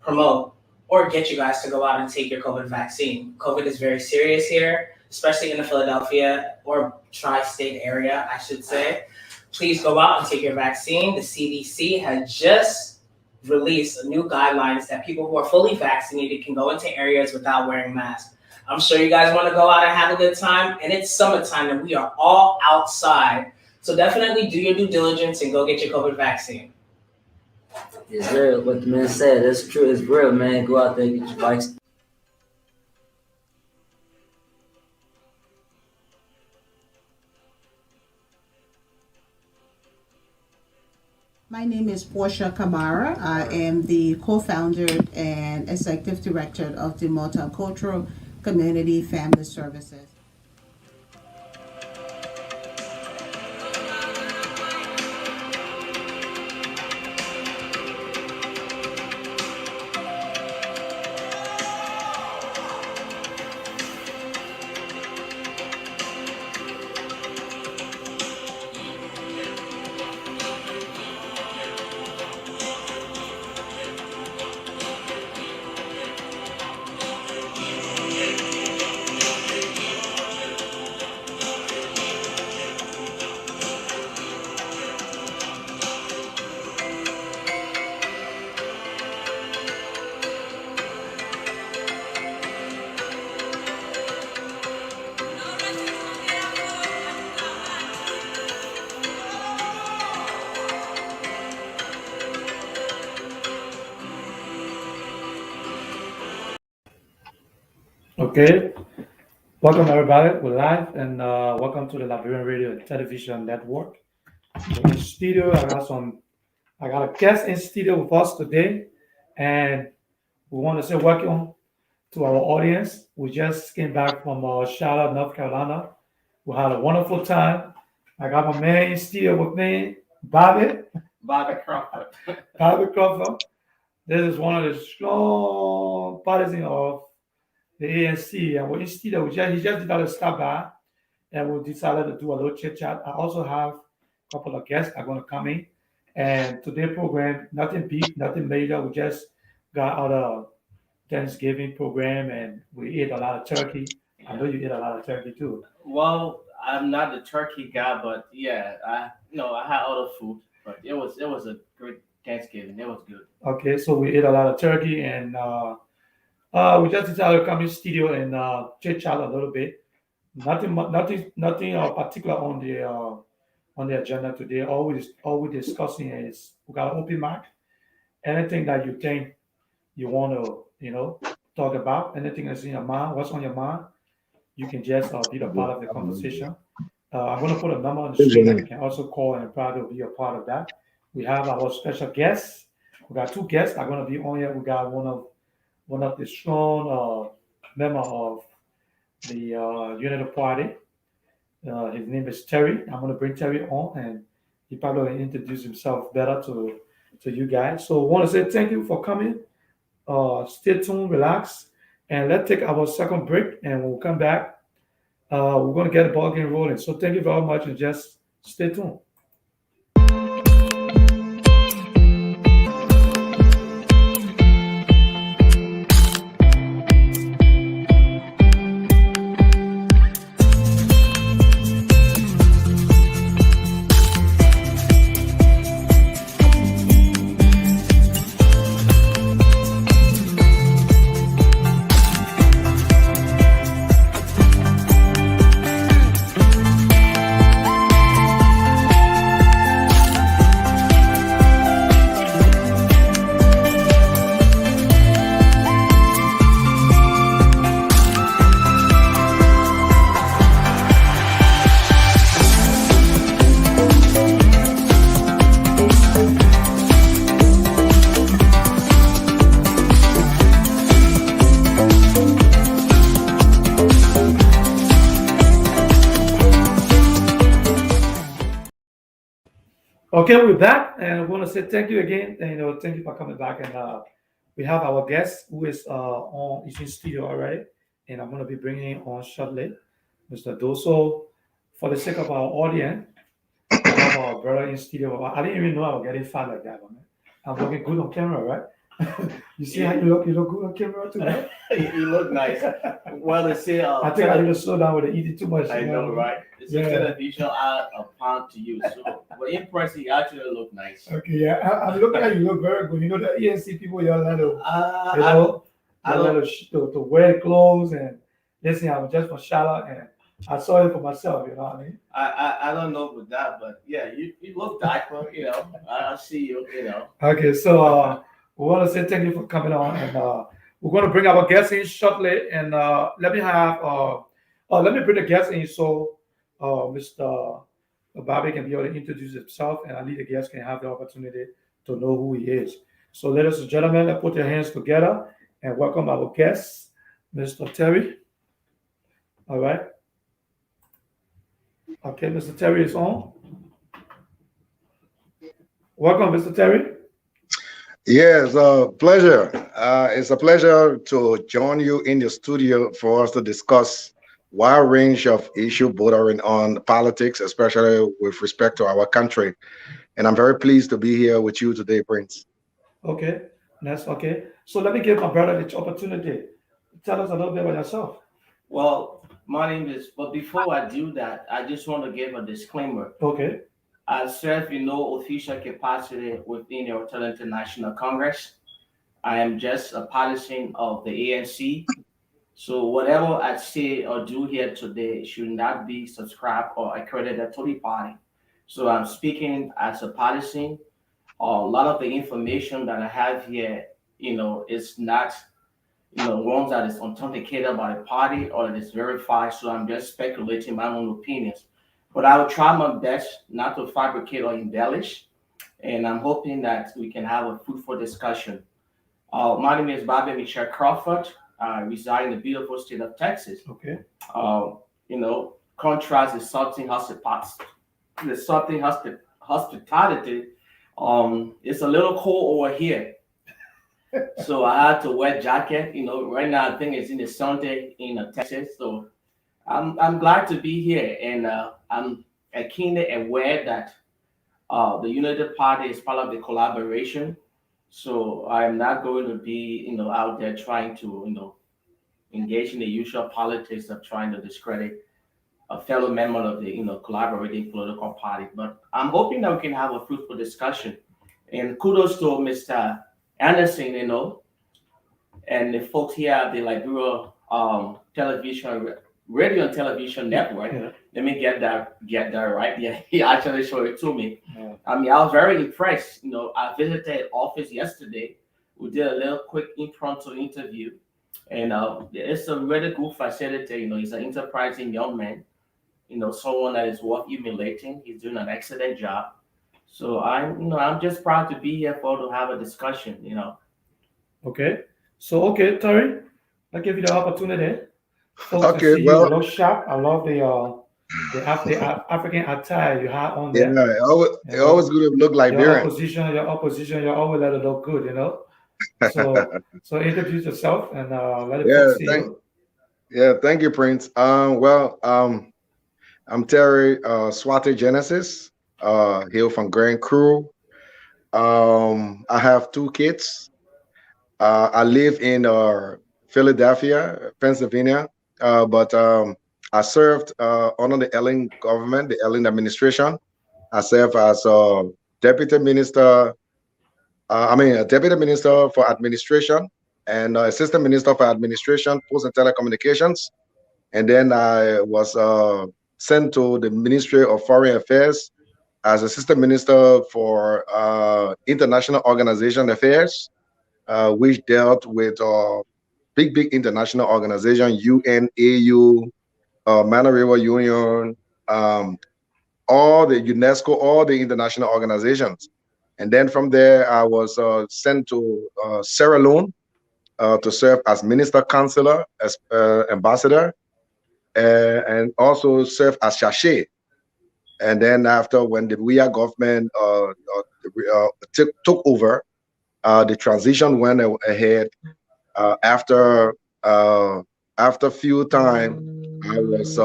promote or get you guys to go out and take your COVID vaccine. COVID is very serious here, especially in the Philadelphia or tri-state area, I should say. Please go out and take your vaccine. The CDC has just released new guidelines that people who are fully vaccinated can go into areas without wearing masks. I'm sure you guys want to go out and have a good time, and it's summertime and we are all outside. So definitely do your due diligence and go get your COVID vaccine. It's real. What the man said, that's true. It's real, man. Go out there and get your bikes. My name is Portia Kamara. I am the co-founder and executive director of the Multicultural Community Family Services. Okay, welcome everybody. We're live and welcome to the Liberian Radio and Television Network. We're in studio. I got a guest in studio with us today, and we want to say welcome to our audience. We just came back from Charlotte, North Carolina. We had a wonderful time. I got my man in studio with me, Bobby. Bobby Crawford. Bobby Crawford. This is one of the strong partisans of the ANC, and we're in studio. He just decided to stop by, and we decided to do a little chit chat. I also have a couple of guests that are going to come in, and today's program, nothing big, nothing major. We just got out of Thanksgiving program, and we ate a lot of turkey. I know you ate a lot of turkey too. Well, I'm not the turkey guy, but yeah, I had other food, but it was a great Thanksgiving. It was good. Okay, so we ate a lot of turkey, and we just decided to come in studio and chit chat a little bit. Nothing particular on the agenda today. All we're discussing is we got an open mic. Anything that you think you want to, talk about, anything that's in your mind, what's on your mind, you can just be a part of the conversation. I'm going to put a number on the screen that you can also call and probably be a part of that. We have our special guests. We got two guests that are going to be on here. We got one of the strong member of the United Party. His name is Terry. I'm going to bring Terry on, and he probably will introduce himself better to you guys. So I want to say thank you for coming. Stay tuned, relax, and let's take our second break, and we'll come back. We're going to get the ball game rolling. So thank you very much, and just stay tuned. Okay, we're back, and I want to say thank you again, and thank you for coming back. And we have our guest who is is in studio already, and I'm going to be bringing on shortly, Mr. Doso. For the sake of our audience, we have our brother in studio. I didn't even know I was getting fat like that, man. I'm looking good on camera, right? You see how you look good on camera too, right? You look nice. Well, they say, I think I need to slow down with the eating too much. I you know, right? It's a Yeah. television out of pound to you. So, but in person, you actually look nice. Okay, yeah. I'm looking at you look very good. You know the ENC people, you're allowed to, Uh, you I know, I you're allowed don't, to wear clothes and listen. I'm just from Charlotte and I saw it for myself. You know what I mean? I don't know about that, but yeah, you look dapper. I see you. Okay, so we want to say thank you for coming on, and we're going to bring our guests in shortly. And let me bring the guests in so Mr. Bobby can be able to introduce himself, and I lead the guests can have the opportunity to know who he is. So, ladies and gentlemen, let's put your hands together and welcome our guest, Mr. Terry. All right. Okay, Mr. Terry is on. Welcome, Mr. Terry. Yes, pleasure. It's a pleasure to join you in the studio for us to discuss wide range of issue bordering on politics, especially with respect to our country. And I'm very pleased to be here with you today, Prince. Okay, that's okay. So let me give my brother the opportunity. Tell us a little bit about yourself. Well, my name is. But before I do that, I just want to give a disclaimer. Okay, I serve in no official capacity within the Hotel International Congress. I am just a partisan of the ANC. So whatever I say or do here today should not be subscribed or accredited to the party. So I'm speaking as a partisan. A lot of the information that I have here, is not, ones that is authenticated by the party or that is verified. So I'm just speculating my own opinions. But I will try my best not to fabricate or embellish. And I'm hoping that we can have a fruitful discussion. My name is Bobby Michelle Crawford. I reside in the beautiful state of Texas. okay, Uh, Contrast the something hospitality. It's a little cold over here, so I had to wear jacket. Right now I think it's in the Sunday in Texas, so I'm glad to be here, and I'm keenly aware that the United Party is part of the collaboration. So I'm not going to be, out there trying to, engage in the usual politics of trying to discredit a fellow member of the, collaborating political party. But I'm hoping that we can have a fruitful discussion. And kudos to Mr. Anderson, and the folks here at the Liberia radio and television network. yeah, Let me get that right. Yeah, he actually showed it to me. yeah. I mean, I was very impressed. I visited office yesterday. We did a little quick impromptu interview, and it's a really good facility. He's an enterprising young man. Someone that is worth emulating. He's doing an excellent job. So I'm just proud to be here to have a discussion. Okay. So okay, Terry, I give you the opportunity. Folks can Okay, see you. You well, look sharp. I love the African attire you have on yeah, there. You it always know, good to look Liberian. your opposition, you always let it look good. So introduce yourself and let the Yeah, folks see you. thank you, Prince. I'm Terry Swati Genesis, hail from Grand Crew. I have two kids. I live in Philadelphia, Pennsylvania, but I served under the Ellen government, the Ellen administration. I served as a deputy minister. A deputy minister for administration and assistant minister for administration, post and telecommunications. And then I was sent to the Ministry of Foreign Affairs as assistant minister for international organization affairs, which dealt with big international organization, UN, AU, Man River Union, um, all the UNESCO, all the international organizations. And then from there, I was sent to Sierra Leone to serve as minister counselor, as ambassador, and also serve as Shache. And then after, when the WIA government took over, the transition went ahead. After after few time, I was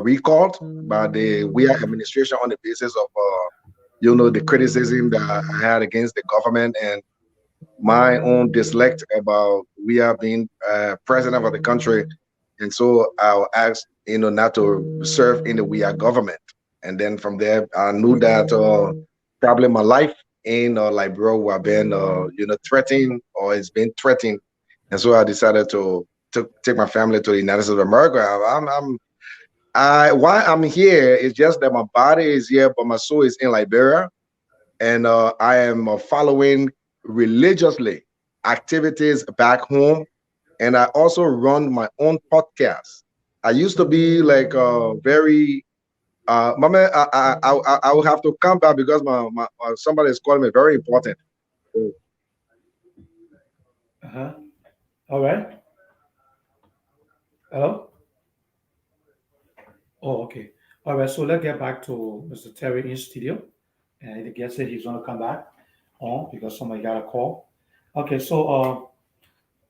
recalled by the WIA administration on the basis of the criticism that I had against the government, and my own dislike about we are being president of the country, and so I'll ask not to serve in the we are government, and then from there I knew that probably my life in like bro were being threatened or it's been threatened, and so I decided to take my family to the United States of America. Why I'm here is just that my body is here, but my soul is in Liberia, and I am following religiously activities back home, and I also run my own podcast. I used to be like very my man. I will have to come back because my somebody is calling me very important. Uh-huh. All right. Hello. Oh, okay. All right. So let's get back to Mr. Terry in studio, and I guess that he's gonna come back on because somebody got a call. Okay. So,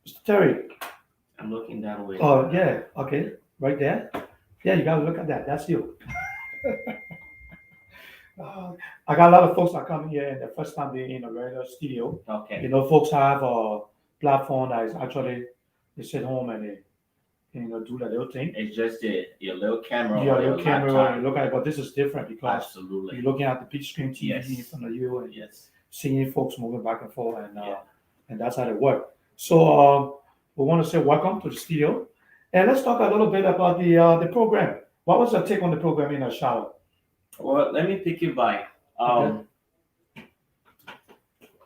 Mr. Terry. I'm looking that way. Oh, yeah. Okay. Right there. Yeah, you gotta look at that. That's you. Uh, I got a lot of folks that come here and the first time they're in a regular studio. Okay. Folks have a platform that is actually they sit home and they do that little thing. It's just your little camera. Yeah, or your camera laptop. and you look at it, but this is different because Absolutely. you're looking at the big screen TV in Yes. front of you and Yes. seeing folks moving back and forth Yeah. and that's how they work. So we want to say welcome to the studio, and let's talk a little bit about the program. What was your take on the program in Charlotte? Well, let me pick you by. Okay.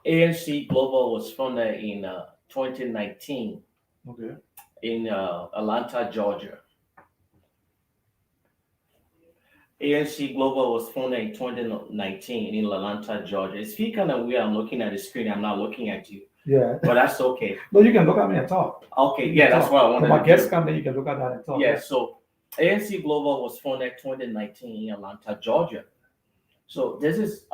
ANC Global was founded in 2019 Okay. in Atlanta, Georgia. ANC Global was founded in 2019 in Atlanta, Georgia. It's feel kind of weird. I'm looking at the screen. I'm not looking at you, Yeah. but that's okay. No, you can look at me and talk. Okay, You yeah, can that's talk. what I wanted When my to guests do. come, then you can look at that and talk. Yeah, so ANC Global was founded 2019 in Atlanta, Georgia. So this is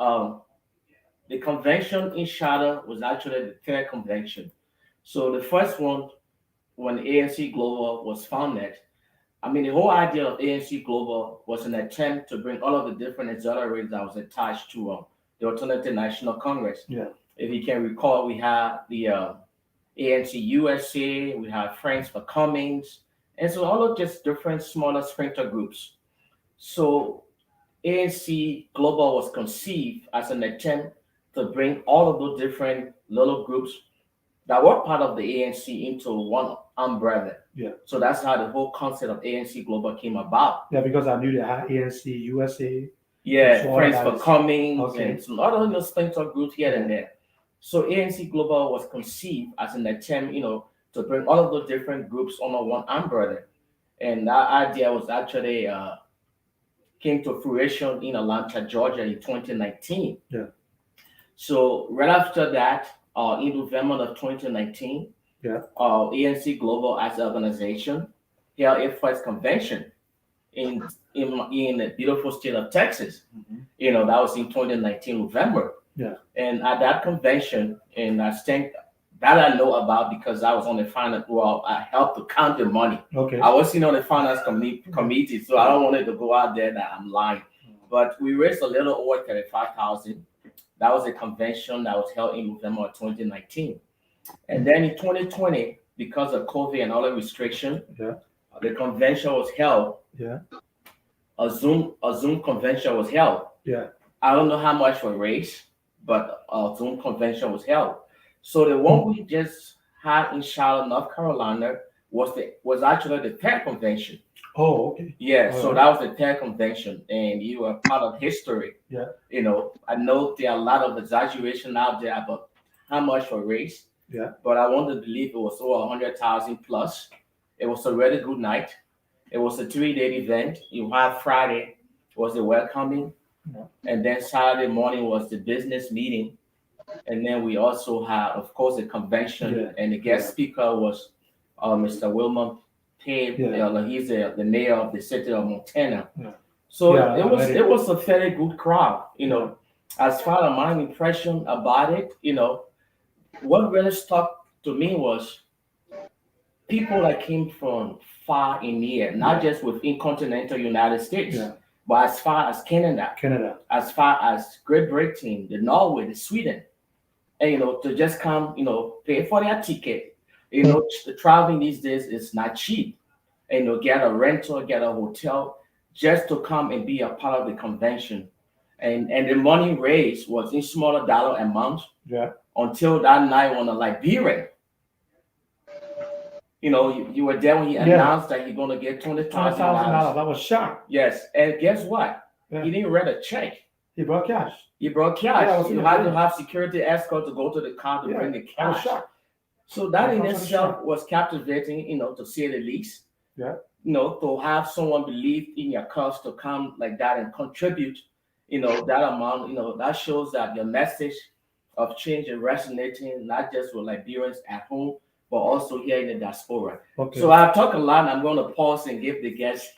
the convention in Charlotte was actually the third convention. So the first one, when ANC Global was founded, I mean, the whole idea of ANC Global was an attempt to bring all of the different auxiliaries that was attached to the Alternative National Congress. Yeah. If you can recall, we had the ANC USA, we have Friends for Cummings, and so all of just different smaller splinter groups. So ANC Global was conceived as an attempt to bring all of those different little groups that were part of the ANC into one umbrella. Yeah. So that's how the whole concept of ANC Global came about. Yeah, because I knew they had ANC, USA. Yeah, So all Friends that for is- Cummings okay. and some other splinter groups here and Yeah. there. So ANC Global was conceived as an attempt, to bring all of those different groups under one umbrella. And that idea was actually came to fruition in Atlanta, Georgia in 2019. Yeah. So right after that, in November of 2019, Yeah. ANC Global as an organization held its first convention in the beautiful state of Texas. Mhm. That was in 2019 November. Yeah. And at that convention, and I think that I know about because I was on the finance. Well, I helped to count the money. Okay. I was on the finance committee, so I don't want it to go out there that I'm lying. But we raised a little over 35,000. That was a convention that was held in November of 2019. And then in 2020, because of COVID and all the restriction, Yeah. the convention was held. Yeah. A Zoom convention was held. Yeah. I don't know how much we raised, but a Zoom convention was held. So the one we just had in Charlotte, North Carolina, was actually the third convention. Oh, okay. Yeah, All so right. that was the third convention, and you were part of history. Yeah. I know there are a lot of exaggeration out there about how much we raised. Yeah. But I want to believe it was over 100,000 plus. It was a really good night. It was a 3-day event. You had Friday was the welcoming, Yeah. and then Saturday morning was the business meeting, and then we also had, of course, the convention, Yeah. and the guest Yeah. speaker was Mr. Wilmer Payne. Yeah. He's the mayor of the city of Montana. Yeah. So Yeah, it was I met it was a very good crowd. As far as my impression about it, what really stuck to me was people that came from far and near, not just within continental United States, Yeah. but as far as Canada, Canada. as far as Great Britain, the Norway, the Sweden. and to just come, pay for their ticket. The traveling these days is not cheap. And get a rental, get a hotel, just to come and be a part of the convention. And the money raised was in smaller dollar amounts Yeah. until that night on the Liberian. You were there when he Yeah. announced that he's gonna get $20,000. $20,000. I was shocked. Yes, and guess what? Yeah. He didn't write a check. He brought cash. He brought Yeah, I cash. was in You the had to video. have security escort to go to the car to Yeah. bring the I was cash. shocked. So that I in was really itself shocked. was captivating, to say the least. Yeah. To have someone believe in your cause to come like that and contribute, that amount, that shows that your message of change is resonating not just with Liberians at home, but also here in the diaspora. Okay. So I've talked a lot, and I'm going to pause and give the guests.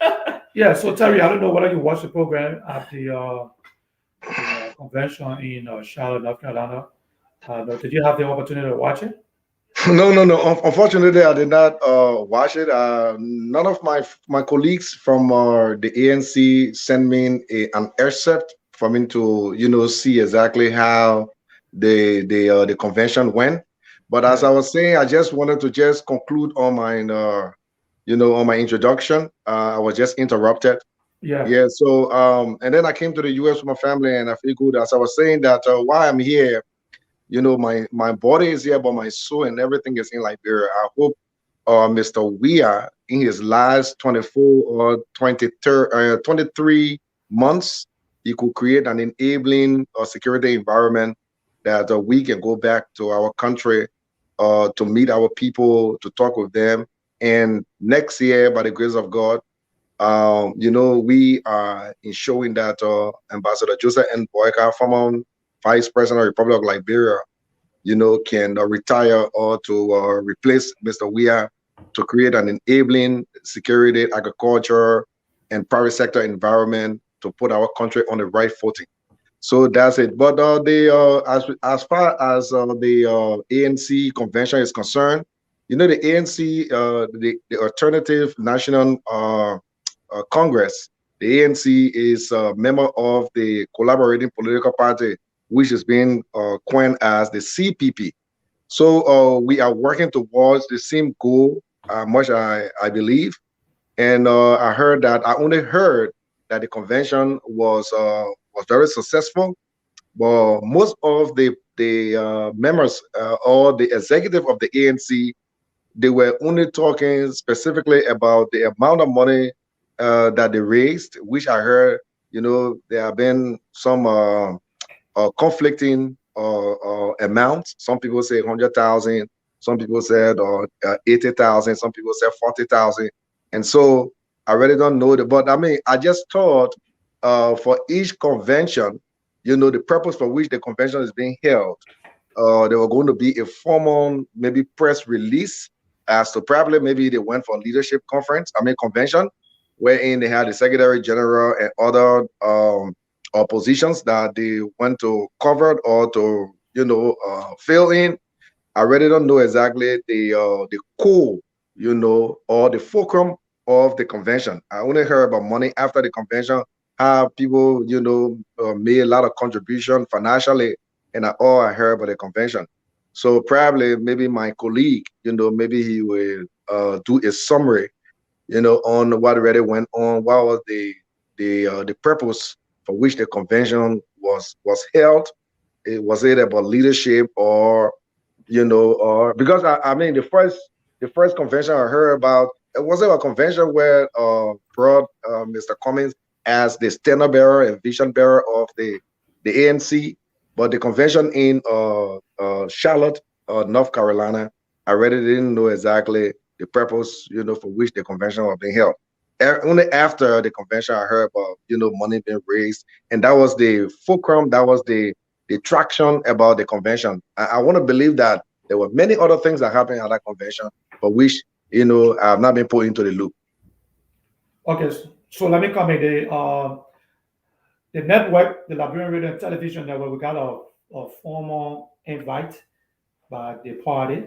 Yeah. So Terry, I don't know whether you watched the program at the convention in Charlotte, North Carolina. But did you have the opportunity to watch it? No, no, no. Unfortunately, I did not watch it. None of my colleagues from the ANC sent me an excerpt for me to see exactly how the convention went. But as I was saying, I just wanted to just conclude on my on my introduction. I was just interrupted. Yeah. Yeah. So and then I came to the U.S. with my family, and I feel good. As I was saying that why I'm here, my body is here, but my soul and everything is in Liberia. I hope Mr. Weah, in his last 24 or 23 months, he could create an enabling security environment that we can go back to our country to meet our people, to talk with them. And next year, by the grace of God, we are ensuring that Ambassador Joseph N. Boyka, former Vice President of the Republic of Liberia, can retire or to replace Mr. Weah to create an enabling security, agriculture, and private sector environment to put our country on the right footing. So that's it. But as far as the ANC convention is concerned, the ANC, the Alternative National Congress, the ANC is a member of the collaborating political party, which is being coined as the CPP. So we are working towards the same goal, much I believe. And I only heard that the convention was very successful, but most of the members or the executive of the ANC, they were only talking specifically about the amount of money that they raised, which I heard, there have been some conflicting amounts. Some people say 100,000, some people said 80,000, some people said 40,000. And so I really don't know that. But I mean, I just thought for each convention, the purpose for which the convention is being held, there were going to be a formal, maybe press release as to probably maybe they went for leadership convention, wherein they had the Secretary General and other positions that they went to cover or to fill in. I really don't know exactly the core, or the fulcrum of the convention. I only heard about money after the convention, how people, made a lot of contribution financially, and all I heard about the convention. So probably maybe my colleague, maybe he will do a summary, on what really went on, what was the purpose for which the convention was held. Was it about leadership or or because I mean the first convention I heard about, it wasn't a convention where brought Mr. Cummings as the standard bearer and vision bearer of the ANC, but the convention in Charlotte, North Carolina, I really didn't know exactly the purpose, for which the convention was being held. Only after the convention, I heard about, money being raised, and that was the fulcrum. That was the traction about the convention. I want to believe that there were many other things that happened at that convention, for which, I have not been put into the loop. Okay, so let me comment. The network, the Liberian Radio and Television Network, we got a formal invite by the party,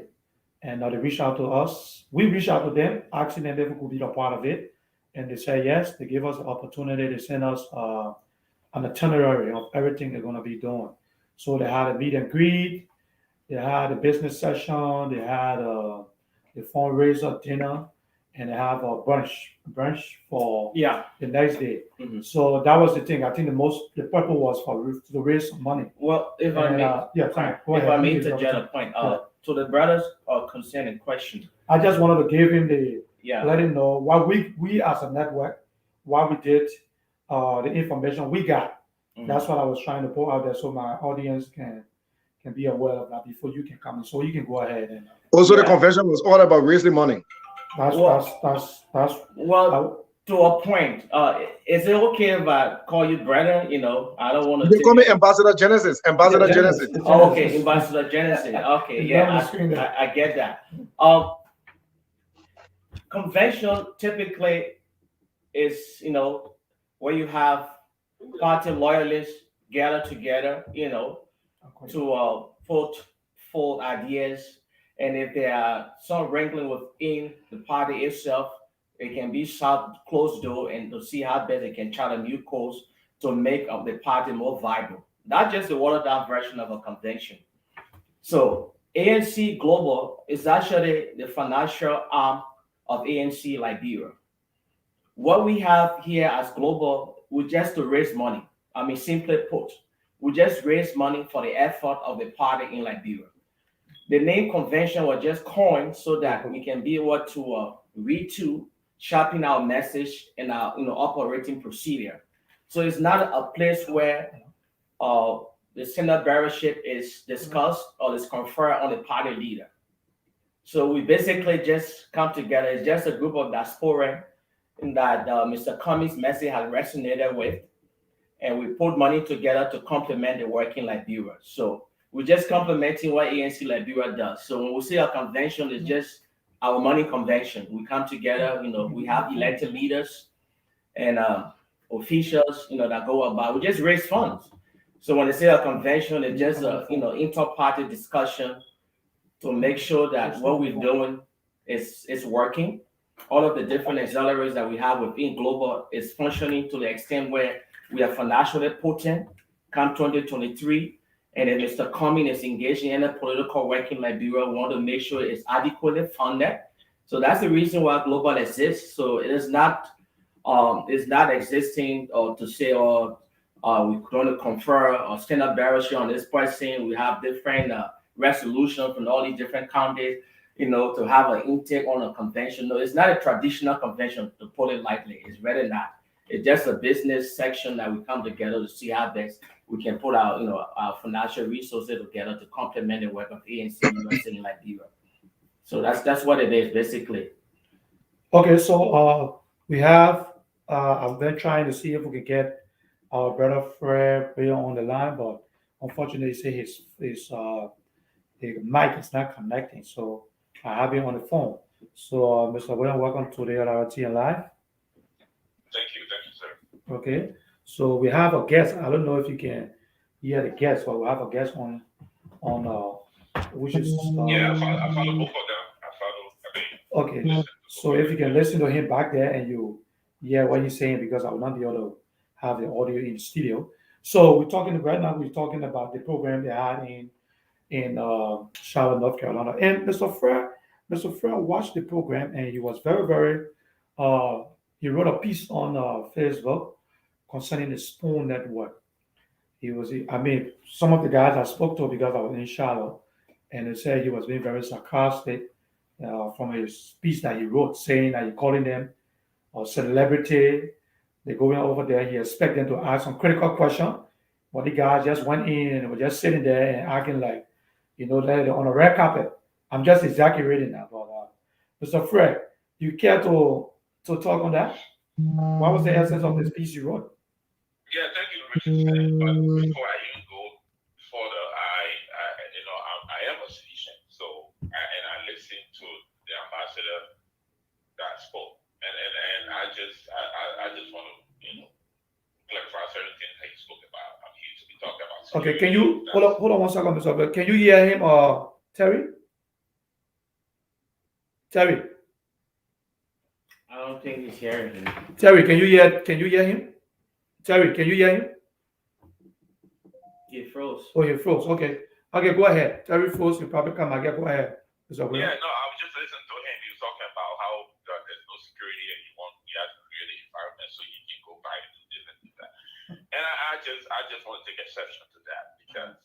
and they reached out to us. We reached out to them, asking them if we could be a part of it, and they said yes. They gave us the opportunity. They sent us an itinerary of everything they're going to be doing. So they had a meet and greet. They had a business session. They had the fundraiser dinner, and they have a brunch for Yeah. the next day. Mhm. So that was the thing. I think the purpose was to raise some money. Well, if I And may, yeah, fine. Go if ahead. I may You can interject talk. a point, Yeah. to the brothers concerned in question, I just wanted to give him yeah. let him know what we as a network, what we did, the information we got. That's Mhm. what I was trying to put out there so my audience can be aware of that before you can come in. So you can go ahead and Also, the Yeah. convention was all about raising money. that's Well, that's well, to a point. Is it okay if I call you brother? I don't want You to can take call me it. Ambassador Genesis. Ambassador Genesis. Genesis. Oh, Genesis. okay, Ambassador Genesis. Okay, It's there on the yeah, screen there. I get that. Um, Convention typically is, where you have party loyalists gather together, Okay. to put forth ideas. And if there are some wrangling within the party itself, it can be shut closed door and to see how best they can chart a new course to make the party more viable. Not just the watered down version of a convention. So ANC Global is actually the financial arm of ANC Liberia. What we have here as Global, we just to raise money. I mean, simply put, we just raise money for the effort of the party in Liberia. The name convention was just coined so that we can be able to read to, sharpen our message and our operating procedure. So it's not a place where uh, the Senate bearership is discussed or is conferred on the party leader. So we basically just come together. It's just a group of diaspora in that Mr. Cummings' message has resonated with, and we put money together to complement the work in Liberia. So we're just complementing what ANC Liberia does. So when we say a convention, it's just our money convention. We come together, we have elected leaders and officials, that go about. We just raise funds. So when they say a convention, it's just a inter-party discussion to make sure that what we're doing is working. All of the different auxiliaries that we have within Global is functioning to the extent where we are financially potent come 2023. And if Mr. Cumming is engaged in any political work in Liberia, we want to make sure it's adequately funded. So that's the reason why Global exists. So it's not existing or to say, we going to confer or stand up barrier on this person. We have different resolution from all these different counties, to have an intake on a convention. No, it's not a traditional convention, to put it lightly. It's really not. It's just a business section that we come together to see how best we can put our financial resources together to complement the work of ANC USA in Liberia. So that's what it is basically. Okay, so we have I've been trying to see if we could get our brother Fred Bill on the line, but unfortunately, he say his mic is not connecting. So I have him on the phone. So Mr. William, welcome to the Lrtn Live. Thank you, sir. Okay, so we have a guest. I don't know if you can hear the guest, but we have a guest on which is Yeah, I follow both of them. I follow. I mean, okay. listen to So both of if you them. can listen to him back there and you hear what he's saying, because I will not be able to have the audio in the studio. So we're talking right now. We're talking about the program they had in Charlotte, North Carolina, and Mr. Fred watched the program and he was very very. Uh, he wrote a piece on Facebook concerning the Spoon Network. He was, I mean, some of the guys I spoke to because I was in Charlotte, and they said he was being very sarcastic from his piece that he wrote, saying that he calling them a celebrity. They're going over there. He expect them to ask some critical question, but the guys just went in and were just sitting there and acting like, they're on a red carpet. I'm just exaggerating that, but Mr. Fred, you care to talk on that? What was the essence of this piece you wrote? Yeah, thank you, Richard. But before I even go further, I am a physician, so and I listen to the ambassador that spoke, and I just want to clarify certain things that he spoke about. I'm here to be talking about Okay, security. can you hold on 1 second, Mr. Fred? Can you hear him, Terry? Terry, I don't think he's hearing him. Terry, can you hear him? Terry, can you hear him? He froze. Oh, he froze. Okay. Okay, go ahead. Terry Foles, you probably come again. Go ahead, Mr. Will. Yeah, no, I was just listening to him. He was talking about how there's no security and you have to create an environment so you can go back and do this and do that. And I just want to take exception to that because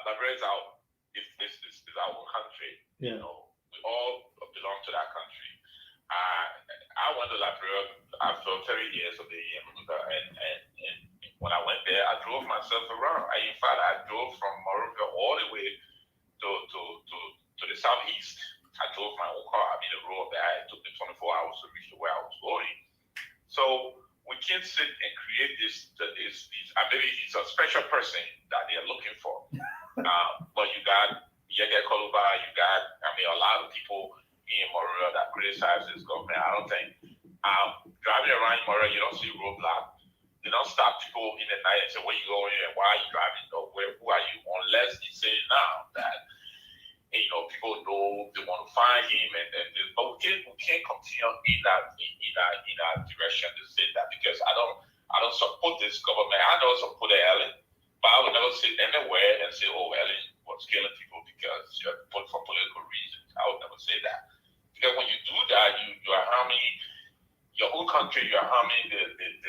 Liberia is our own country. Yeah. You know, we all belong to that country. I went to Liberia after 30 years of being in America, and when I went there, I drove myself around. In fact, I drove from Morocco all the way to the southeast. I drove my own car. I mean, the road that it took me 24 hours to reach where I was going. So we can't sit and create this. Maybe he's a special person that they're looking for. But you got Yege Koluba, you got, a lot of people in Moria that criticize this government. I don't think driving around in Moria, you don't see roadblock. They don't stop people in the night and say, where you going and why are you driving or who are you? Unless he say now that people know they want to find him but we can't continue in that direction to say that because I don't support this government. I don't support Ellen, but I would never sit anywhere and say, oh, Ellen was killing people because for political reasons. I would never say that. Because when you do that, you are harming your own country, you're harming the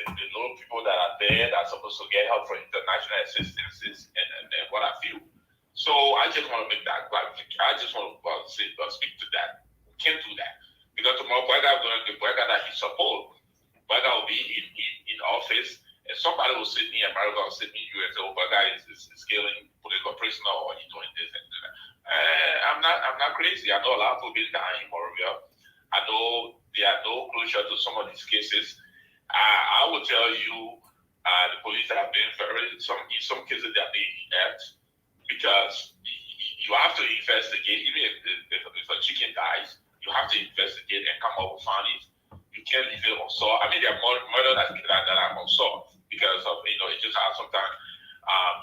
little people that are there that are supposed to get help for international assistance and what I feel. So I just want to make that clarification. I just want to speak to that. We can't do that. Because tomorrow, Bwaga that he support, Bwaga will be in office, and somebody will sit in America or sit in US and say, oh, Bwaga is killing political prisoner or he's doing this and that. I'm not crazy. I know a lot of people been dying in Moravia. I know there are no closure to some of these cases. I will tell you, the police have been in some cases they are being inept because you have to investigate. Even if a chicken dies, you have to investigate and come up with findings. You can't leave it unsolved. There are murder that are unsolved because of it just has sometimes.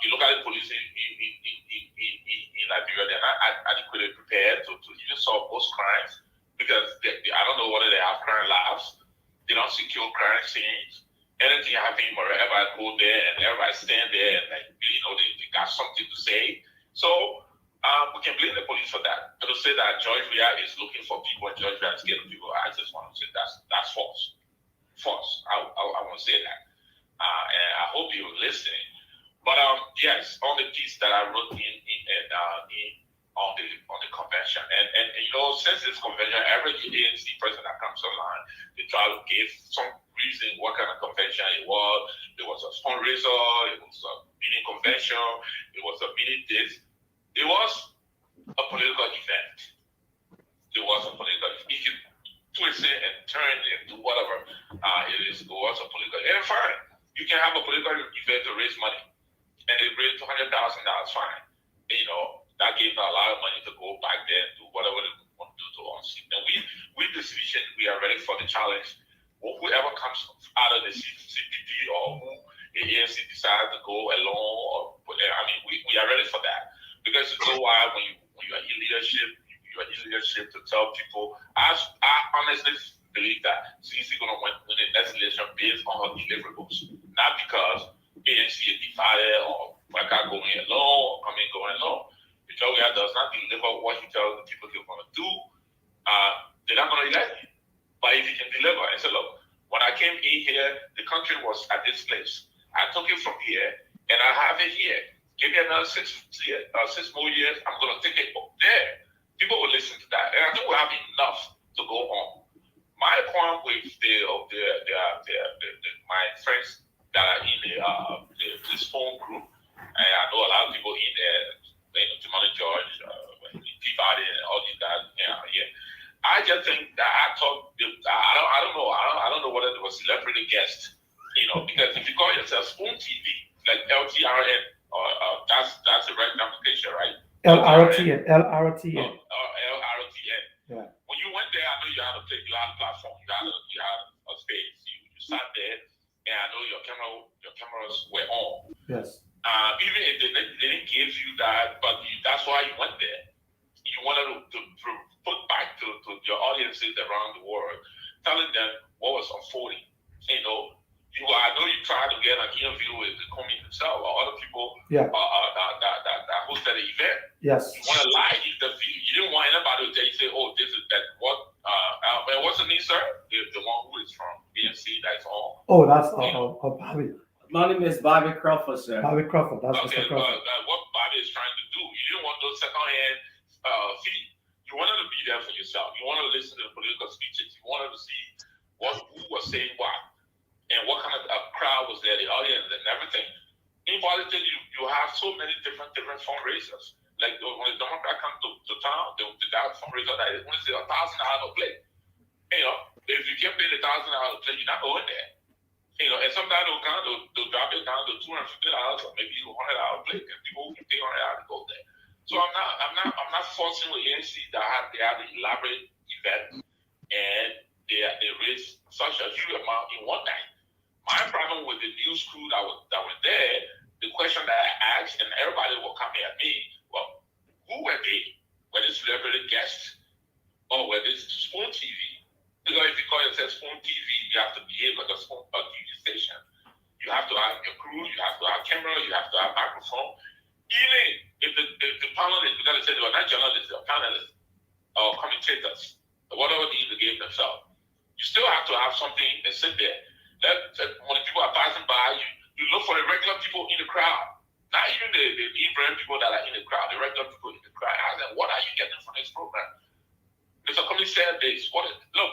You look at the police in Liberia, they're not adequately prepared to even solve most crimes because I don't know whether they have crime labs. They don't secure crime scenes. Anything happening wherever I go there and everybody stand there and they got something to say. So we can blame the police for that. But to say that George Weah is looking for people and George Weah is getting people, I just want to say that's false. False. I want to say that. And I hope you're listening. But yes, on the piece that I wrote on the convention, and since this convention, every ANC person that comes online, they try to give some reason what kind of convention it was. It was a fundraiser, it was a meeting convention, it was a meeting this. It was a political event. It was a political event. You can twist it and turn it into whatever it was a political event. And fine, you can have a political event to raise money. And they raised $200,000, fine. That gave them a lot of money to go back there and do whatever they want to do to us. And we decision, we are ready for the challenge. Whoever comes out of the CPP or who the ANC decides to go alone, we are ready for that. Because you know why when you are in leadership, you are in leadership to tell people. I honestly believe that CC is going to win the next election based on her deliverables, not because ANC is divided or Waka going alone or going alone. Because we does not deliver what he tells the people he's going to do, they're not going to elect him. But if he can deliver, and say, look, when I came in here, the country was at this place. I took it from here, and I have it here. Give me another 6 more years, I'm going to take it there. People will listen to that. And I think we have enough to go on. My point with my friends that are in this phone group, and I know a lot of people in there, Timothy George, Peabody, and all these guys. Yeah. I just think that I don't know whether it was celebrity guest, because if you call yourself Spoon TV, like LTRN, or that's the right application, right? Lrtn. Lrtn. Yeah. When you went there, I know you had a platform, you had a space. You sat there, and I know your cameras were on. Yes. Even if they didn't give you that, but that's why you went there. You wanted to put back to your audiences around the world, telling them what was unfolding. I know you tried to get an interview with the Comey himself or other people that hosted the Yes. You want a live interview. You didn't want anybody to tell you, say, oh, this is that. What's the name, sir? The one who is from BNC, that's all. Oh, that's Bobby. My name is Bobby Crawford, sir. Bobby Crawford. That's Okay, Mr. Crawford. what Bobby is trying to do, you didn't want those second-hand feed. You wanted to be there for yourself. You wanted to listen to the political speeches. You wanted to see who was saying what and what kind of crowd was there, the audience and everything. In politics, you have so many different fundraisers. Like when the Democrat comes to town, the fundraiser that is only say $1,000 a plate. If you can't pay the $1,000 a plate, you're not going there. And sometimes they'll drop it down to $250 or maybe $100 a plate, and people can pay $100 to go there. So I'm not forcing with ANC that they have an elaborate event and they raise such a huge amount in one night. My problem with the news crew that were there, the question that I asked, and everybody will come at me, well, who were they? Were they celebrity guests or were they Spoon TV? Because if you call yourself Spoon TV, you have to behave like a Spoon TV station. You have to have your crew, you have to have camera, you have to have microphone. Even if the panelists, because they say they were not journalists, they were panelists or commentators, whatever they gave themselves, you still have to have something that sit there. That when people are passing by, you look for the regular people in the crowd, not even the brand people that are in the crowd, the regular people in the crowd. Ask them, what are you getting from this program? Mr. Comey said this. Look,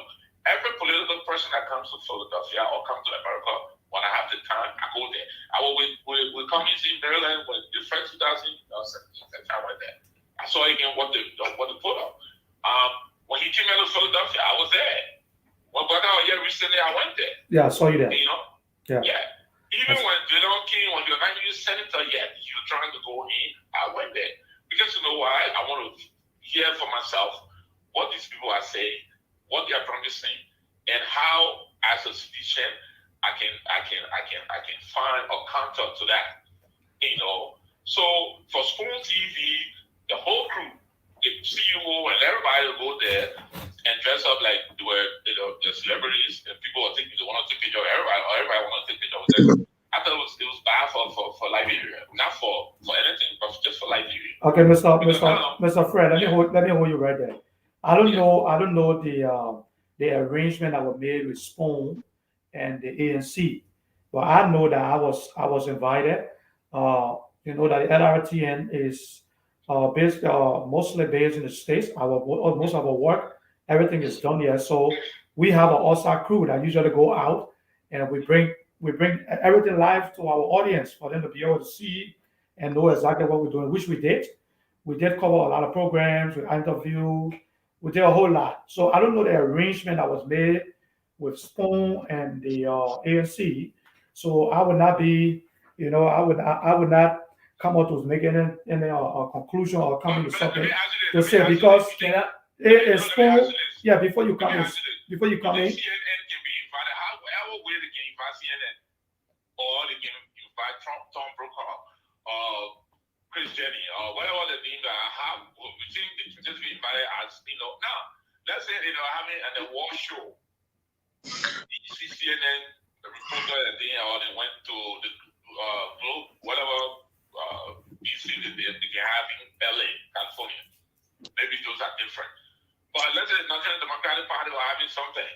every political person that comes to Philadelphia or comes to America, when I have the time, I go there. I will with Comey's in Maryland when the first 2017, that time right there. I saw again what they put up. When he came out of Philadelphia, I was there. When brother here recently, I went there. Yeah, I saw you there. Yeah. Even when Dylan King, when you're not even senator yet, you're trying to go in, I went there. Because you know why? I want to hear for myself what these people are saying, what they are promising, and how, as a citizen, I can find a counter to that. So for Spoon TV, the whole crew, the CEO and everybody will go there and dress up like they were, the celebrities, and people want to take picture of everybody want to take picture of them. I thought it was bad for Liberia, not for anything, but just for Liberia. Okay, Mr. Fred, let me hold you right there. I don't know the arrangement that was made with Spoon and the ANC, but I know that I was invited. That Lrtn is mostly based in the States. Most of our work, everything is done here. So we have an all-star crew that usually go out and we bring everything live to our audience for them to be able to see and know exactly what we're doing, which we did. We did cover a lot of programs, we interviewed, we did a whole lot. So I don't know the arrangement that was made with Spoon and the ANC. So I would not be, I would not come out to make any conclusion or come to something to say because it's Spoon. Yeah, before you come in. CNN can be invited however way they can invite CNN, or they can invite Tom Brokaw, or Chris Jenny, or whatever the name that I have. We think they can just be invited as Now, let's say they are having an award show. You see CNN, the reporter, and they went to the Globe, whatever BC they can have in LA, California. Maybe those are different. But let's say the National Democratic Party were having something,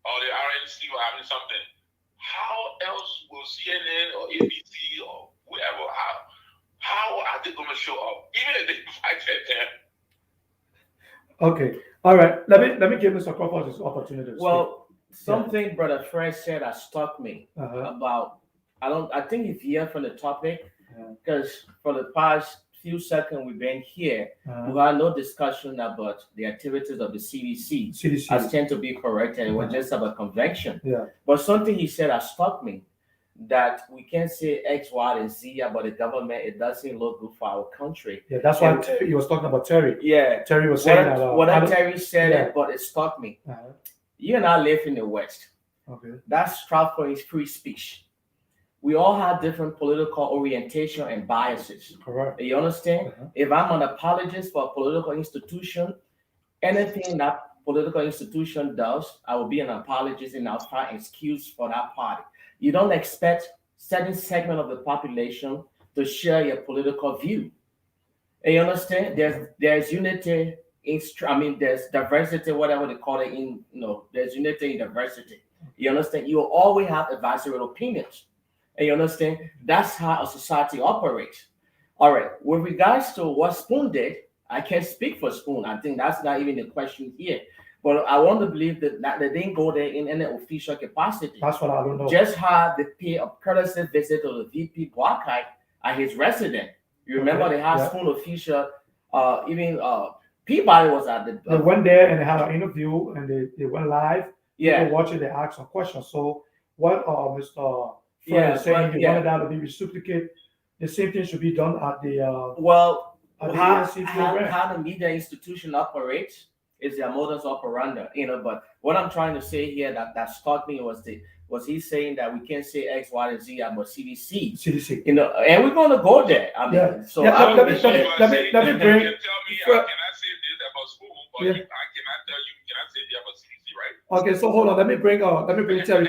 or the RNC were having something. How else will CNN or ABC or whoever, how are they going to show up? Even if they invited them. Okay. All right. Let me give Mr. Crawford this opportunity. Well, something Brother Fred said that struck me about, I think if you hear from the topic, because for the past few seconds we've been here, we had no discussion about the activities of the CDC. As tend to be correct, and it was just about convention. Yeah. But something he said that struck me, that we can't say X, Y, and Z about the government. It doesn't look good for our country. Yeah, that's why he was talking about Terry. Yeah. Terry was saying Terry said it, but it struck me. You and I live in the West. Okay. That's Stratford is free speech. We all have different political orientation and biases. Correct. You understand? If I'm an apologist for a political institution, anything that political institution does, I will be an apologist and I'll find an excuse for that party. You don't expect certain segment of the population to share your political view. And you understand? There's unity in there's diversity, whatever they call it there's unity in diversity. You understand? You always have advisory opinions. And you understand? That's how a society operates. All right. With regards to what Spoon did, I can't speak for Spoon. I think that's not even the question here. But I want to believe that they didn't go there in any official capacity. That's what I don't know. Just had they pay a courtesy visit to the VP Barkite at his residence. You remember they had Spoon official, even Peabody was at the. They went there and they had an interview and they went live. Yeah. People watching, they asked some questions. So what Mr. Fred is saying, he wanted that to be reciprocated. The same thing should be done at the how the media institution operates is their modus operandi, but what I'm trying to say here that struck me was he saying that we can't say X, Y, and Z about CDC. And we're gonna go there. I mean, so let me bring. You can tell me I cannot say this about school, but I cannot tell you cannot say this about CDC, right? Okay, so hold on. Let me bring Terry.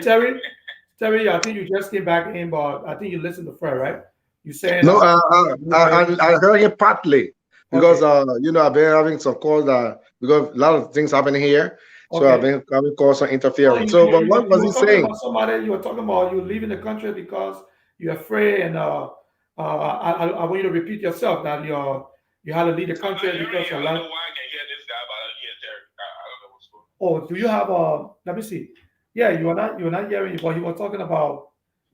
Terry, I think you just came back in, but I think you listened to Fred, right? You saying no? I heard him partly because I've been having some calls because a lot of things happening here, so I've been having calls on interference. But what was he saying? You were talking about you leaving the country because you're afraid, and I want you to repeat yourself that you had to leave the country because I don't know why I can hear this guy, but I don't hear Terry. I don't know what's going on. Oh, do you have let me see. Yeah, you are not hearing, but he was talking about.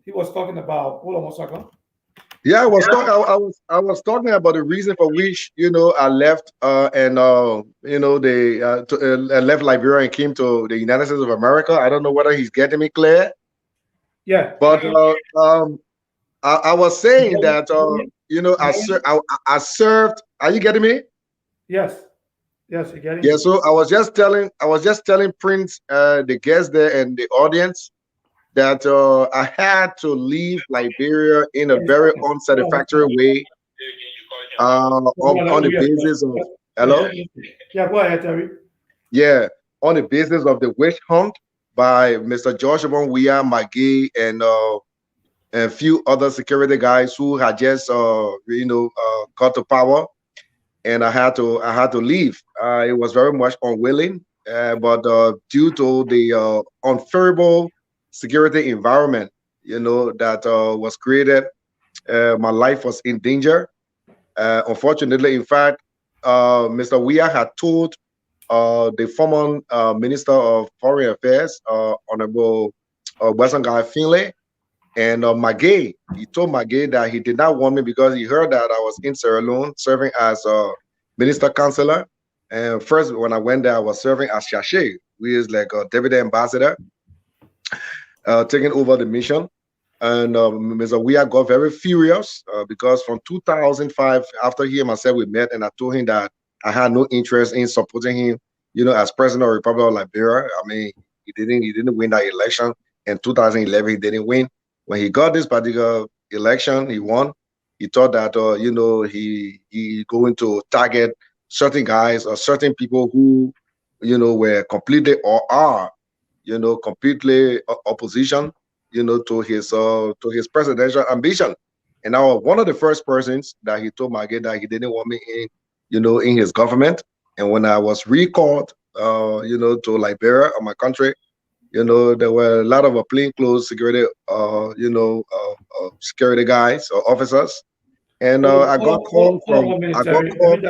Hold on one second. Yeah, I was talking about the reason for which I left and I left Liberia and came to the United States of America. I don't know whether he's getting me clear. Yeah. But I was saying that I served. Are you getting me? Yes, you're getting. Yeah. So I was just telling Prince, the guests there and the audience, that I had to leave Liberia in a very unsatisfactory way on the basis of hello. Yeah, go ahead, Terry. Yeah, on the basis of the witch hunt by Mr. Joshua Weah, McGee, and a few other security guys who had just got to power, and I had to leave. It was very much unwilling, but due to the unfavorable security environment, that was created, my life was in danger. Unfortunately, in fact, Mr. Weah had told the former Minister of Foreign Affairs, Honorable Western Guy Finlay, and McGay. He told McGay that he did not want me because he heard that I was in Sierra Leone serving as a minister counselor. And first, when I went there, I was serving as Shache, who is like a deputy ambassador, taking over the mission. And Mr. Weah got very furious because from 2005, after he and myself we met, and I told him that I had no interest in supporting him, as president of the Republic of Liberia. I mean, he didn't win that election. In 2011, he didn't win. When he got this particular election, he won. He thought that he going to target certain guys or certain people who were completely or are completely opposition to his presidential ambition. And I was one of the first persons that he told Margaret that he didn't want me in his government. And when I was recalled to Liberia or my country, there were a lot of plainclothes security security guys or officers. And I got called from I got called.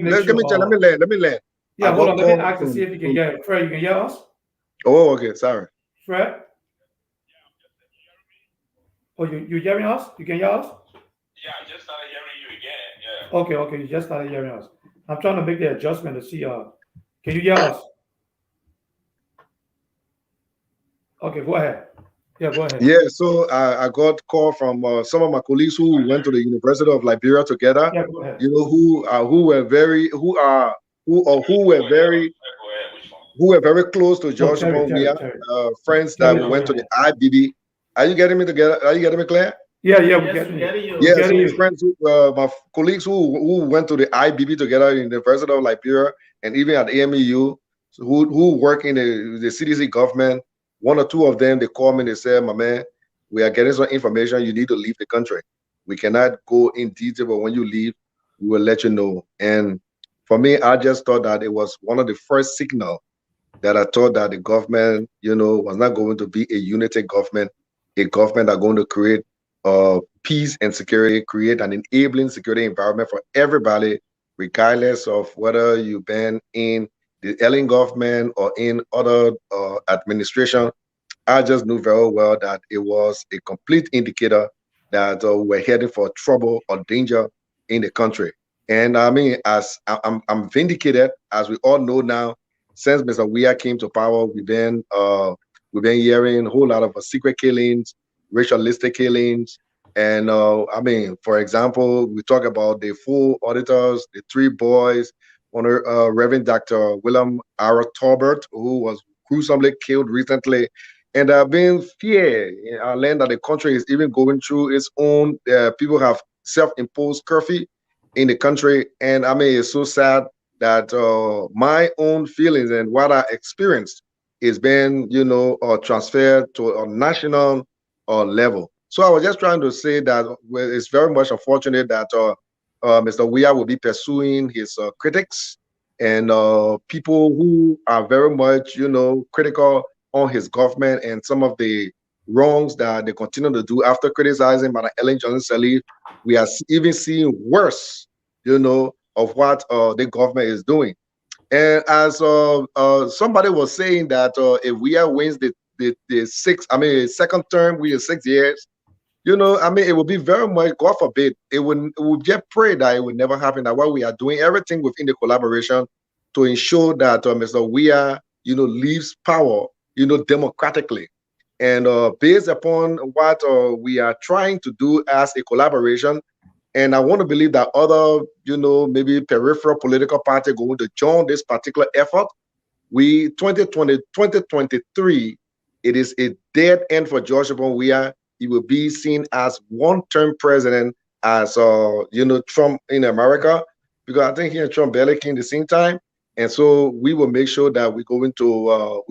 Let me land. Yeah, hold on. Let me ask to see if you can hear it. Fred, you can hear us? Oh, okay. Sorry. Fred? Oh, you hearing us? You can hear us? Yeah, I just started hearing you again. Yeah. Okay. You just started hearing us. I'm trying to make the adjustment to see. Can you hear us? Okay, go ahead. Yeah, go ahead. Yeah, so I got call from some of my colleagues who went to the University of Liberia together. Yeah, go ahead. Who were very close to George Weah, friends that went to the IBB. Are you getting me together? Are you getting me clear? Yeah, we're getting you. Yeah, so friends, my colleagues who went to the IBB together in the University of Liberia and even at AMEU, who work in the CDC government. One or two of them, they call me and they say, "My man, we are getting some information. You need to leave the country." We cannot go in detail, but when you leave, we will let you know. And for me, I just thought that it was one of the first signal that I thought that the government, was not going to be a united government, a government that going to create peace and security, create an enabling security environment for everybody, regardless of whether you've been in the Ellen government or in other administration. I just knew very well that it was a complete indicator that we're heading for trouble or danger in the country. And I mean, as I'm vindicated, as we all know now, since Mr. Weah came to power, we've been hearing a whole lot of secret killings, ritualistic killings, and I mean, for example, we talk about the full auditors, the three boys, one Reverend Dr. William R. Tolbert, who was gruesomely killed recently. And there have been fear in our land that the country is even going through its own. People have self-imposed curfew in the country, and I mean, it's so sad that my own feelings and what I experienced is being, transferred to a national level. So I was just trying to say that it's very much unfortunate that Mr. Weah will be pursuing his critics and people who are very much, critical on his government and some of the wrongs that they continue to do after criticizing Madam Ellen Johnson Sirleaf. We are even seeing worse, of what the government is doing. And as somebody was saying that if Weah wins the second term, we are 6 years, I mean, it would be very much, God forbid, it would just pray that it would never happen. That what we are doing, everything within the collaboration to ensure that Mr. Weah, leaves power, democratically. And based upon what we are trying to do as a collaboration, and I want to believe that other, maybe peripheral political party going to join this particular effort. 2023, it is a dead end for George Weah. He will be seen as one-term president, as Trump in America, because I think he and Trump barely came at the same time, and so we will make sure that we're going to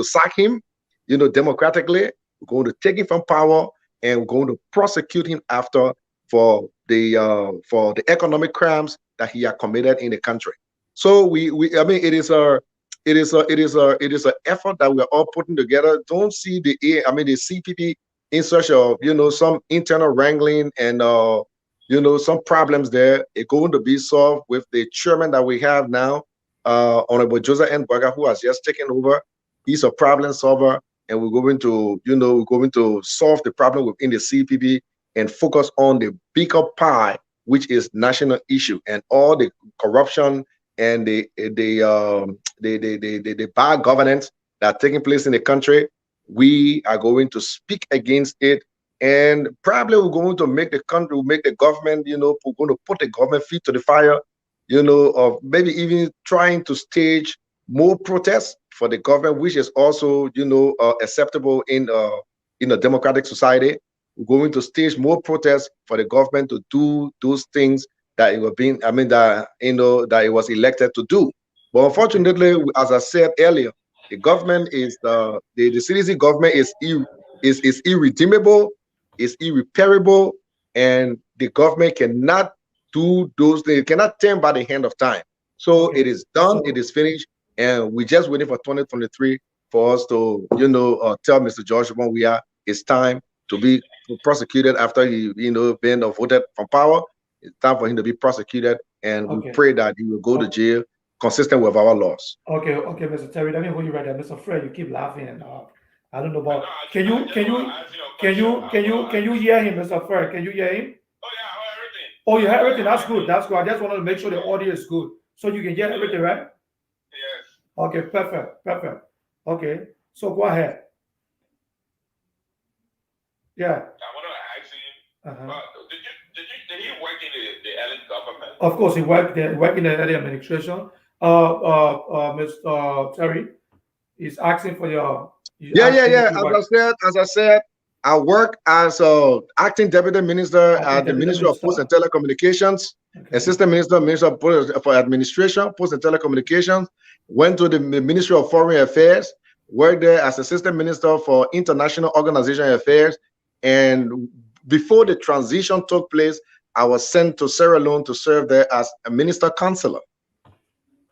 sack him, democratically. We're going to take him from power, and we're going to prosecute him after for the economic crimes that he has committed in the country. So I mean, it is an effort that we're all putting together. Don't see the CPP in such of some internal wrangling and some problems there. It's going to be solved with the chairman that we have now, Honorable Joseph N. Berger, who has just taken over. He's a problem solver, and we're going to solve the problem within the CPP and focus on the bigger pie, which is national issue, and all the corruption and the bad governance that are taking place in the country. We are going to speak against it, and probably we're going to make the government, we're going to put the government feet to the fire, of maybe even trying to stage more protests for the government, which is also, acceptable in a democratic society. We're going to stage more protests for the government to do those things that it was that it was elected to do. But unfortunately, as I said earlier, the government is the CDC government is irredeemable, is irreparable, and the government cannot do those things. It cannot turn by the hand of time. So it is done, it is finished, and we're just waiting for 2023 for us to, tell Mr. George Weah it's time to be prosecuted after he, been voted from power. It's time for him to be prosecuted, and we pray that he will go to jail consistent with our laws. Okay, Mr. Terry. Let me hold you right there, Mr. Fred. You keep laughing, and I don't know about. Can you hear him, Mr. Fred? Can you hear him? Oh yeah, I heard everything. Oh, you heard everything. That's good. That's good. I just wanted to make sure the audio is good, so you can hear everything, right? Yes. Okay, perfect. Okay, so go ahead. Yeah. I want to ask you. Did he work in the Ellen government? Of course, he worked in the Ellen administration. Mr. Terry is asking for your. Yeah. As I said, I work as acting deputy minister at the Ministry of Post and Telecommunications, assistant minister for administration, post and telecommunications. Went to the Ministry of Foreign Affairs, worked there as assistant minister for international organization affairs, and before the transition took place, I was sent to Sierra Leone to serve there as a minister counselor.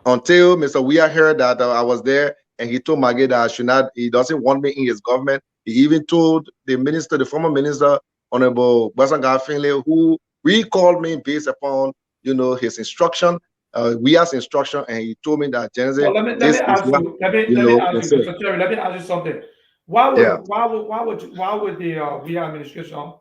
Until Mr. Weah heard that I was there, and he told Maggie that I should not, he doesn't want me in his government. He even told the minister, the former minister, Honorable Basanga Finley, who recalled me based upon, his instruction, Weah's instruction, and he told me that, So Genesis, let me this is ask what, you. Let me ask you, concern. Mr. Terry. Let me ask you something. Why Yeah. would the Weah administration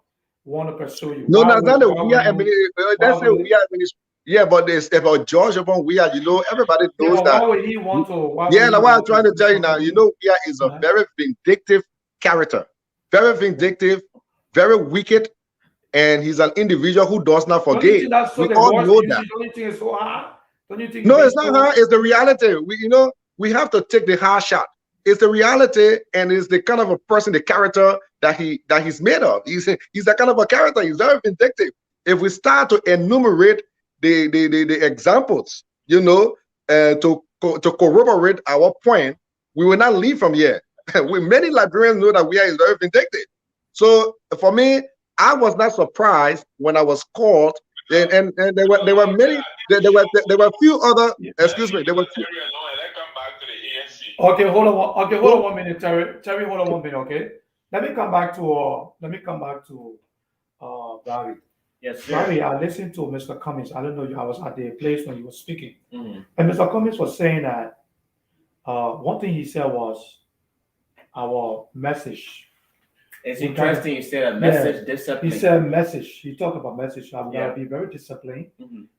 want to pursue you? No, that's not the Weah administration. That's the Weah administration. Yeah, but it's about George upon Weah. Everybody Yeah, knows but that. why would he want to? Why would Yeah, he that's what I'm want trying to to tell you do now. something? Weah is a very vindictive character, very vindictive, very wicked, and he's an individual who does not Don't you forgive. think that's so We the all worst? know that. Don't you think it's so hard? Don't you think No, it's it's not so? hard. It's the reality. We have to take the hard shot. It's the reality, and it's the kind of a person, the character that he's made of. He's that kind of a character. He's very vindictive. If we start to enumerate the examples, to corroborate our point, we will not leave from here. Many Liberians know that Weah is very vindictive. So for me, I was not surprised when I was called, and there were many. There were a few other. Excuse me. There were. Okay, hold on. Okay, hold on 1 minute, Terry. Terry, hold on 1 minute. Okay, let me come back to Barry. Yes, sir. Barry, I listened to Mr. Cummings. I don't know you. I was at the place when you were speaking, and Mr. Cummings was saying that one thing he said was our message. It's interesting you said a message discipline. He said message. He talked about message. We gotta be very disciplined,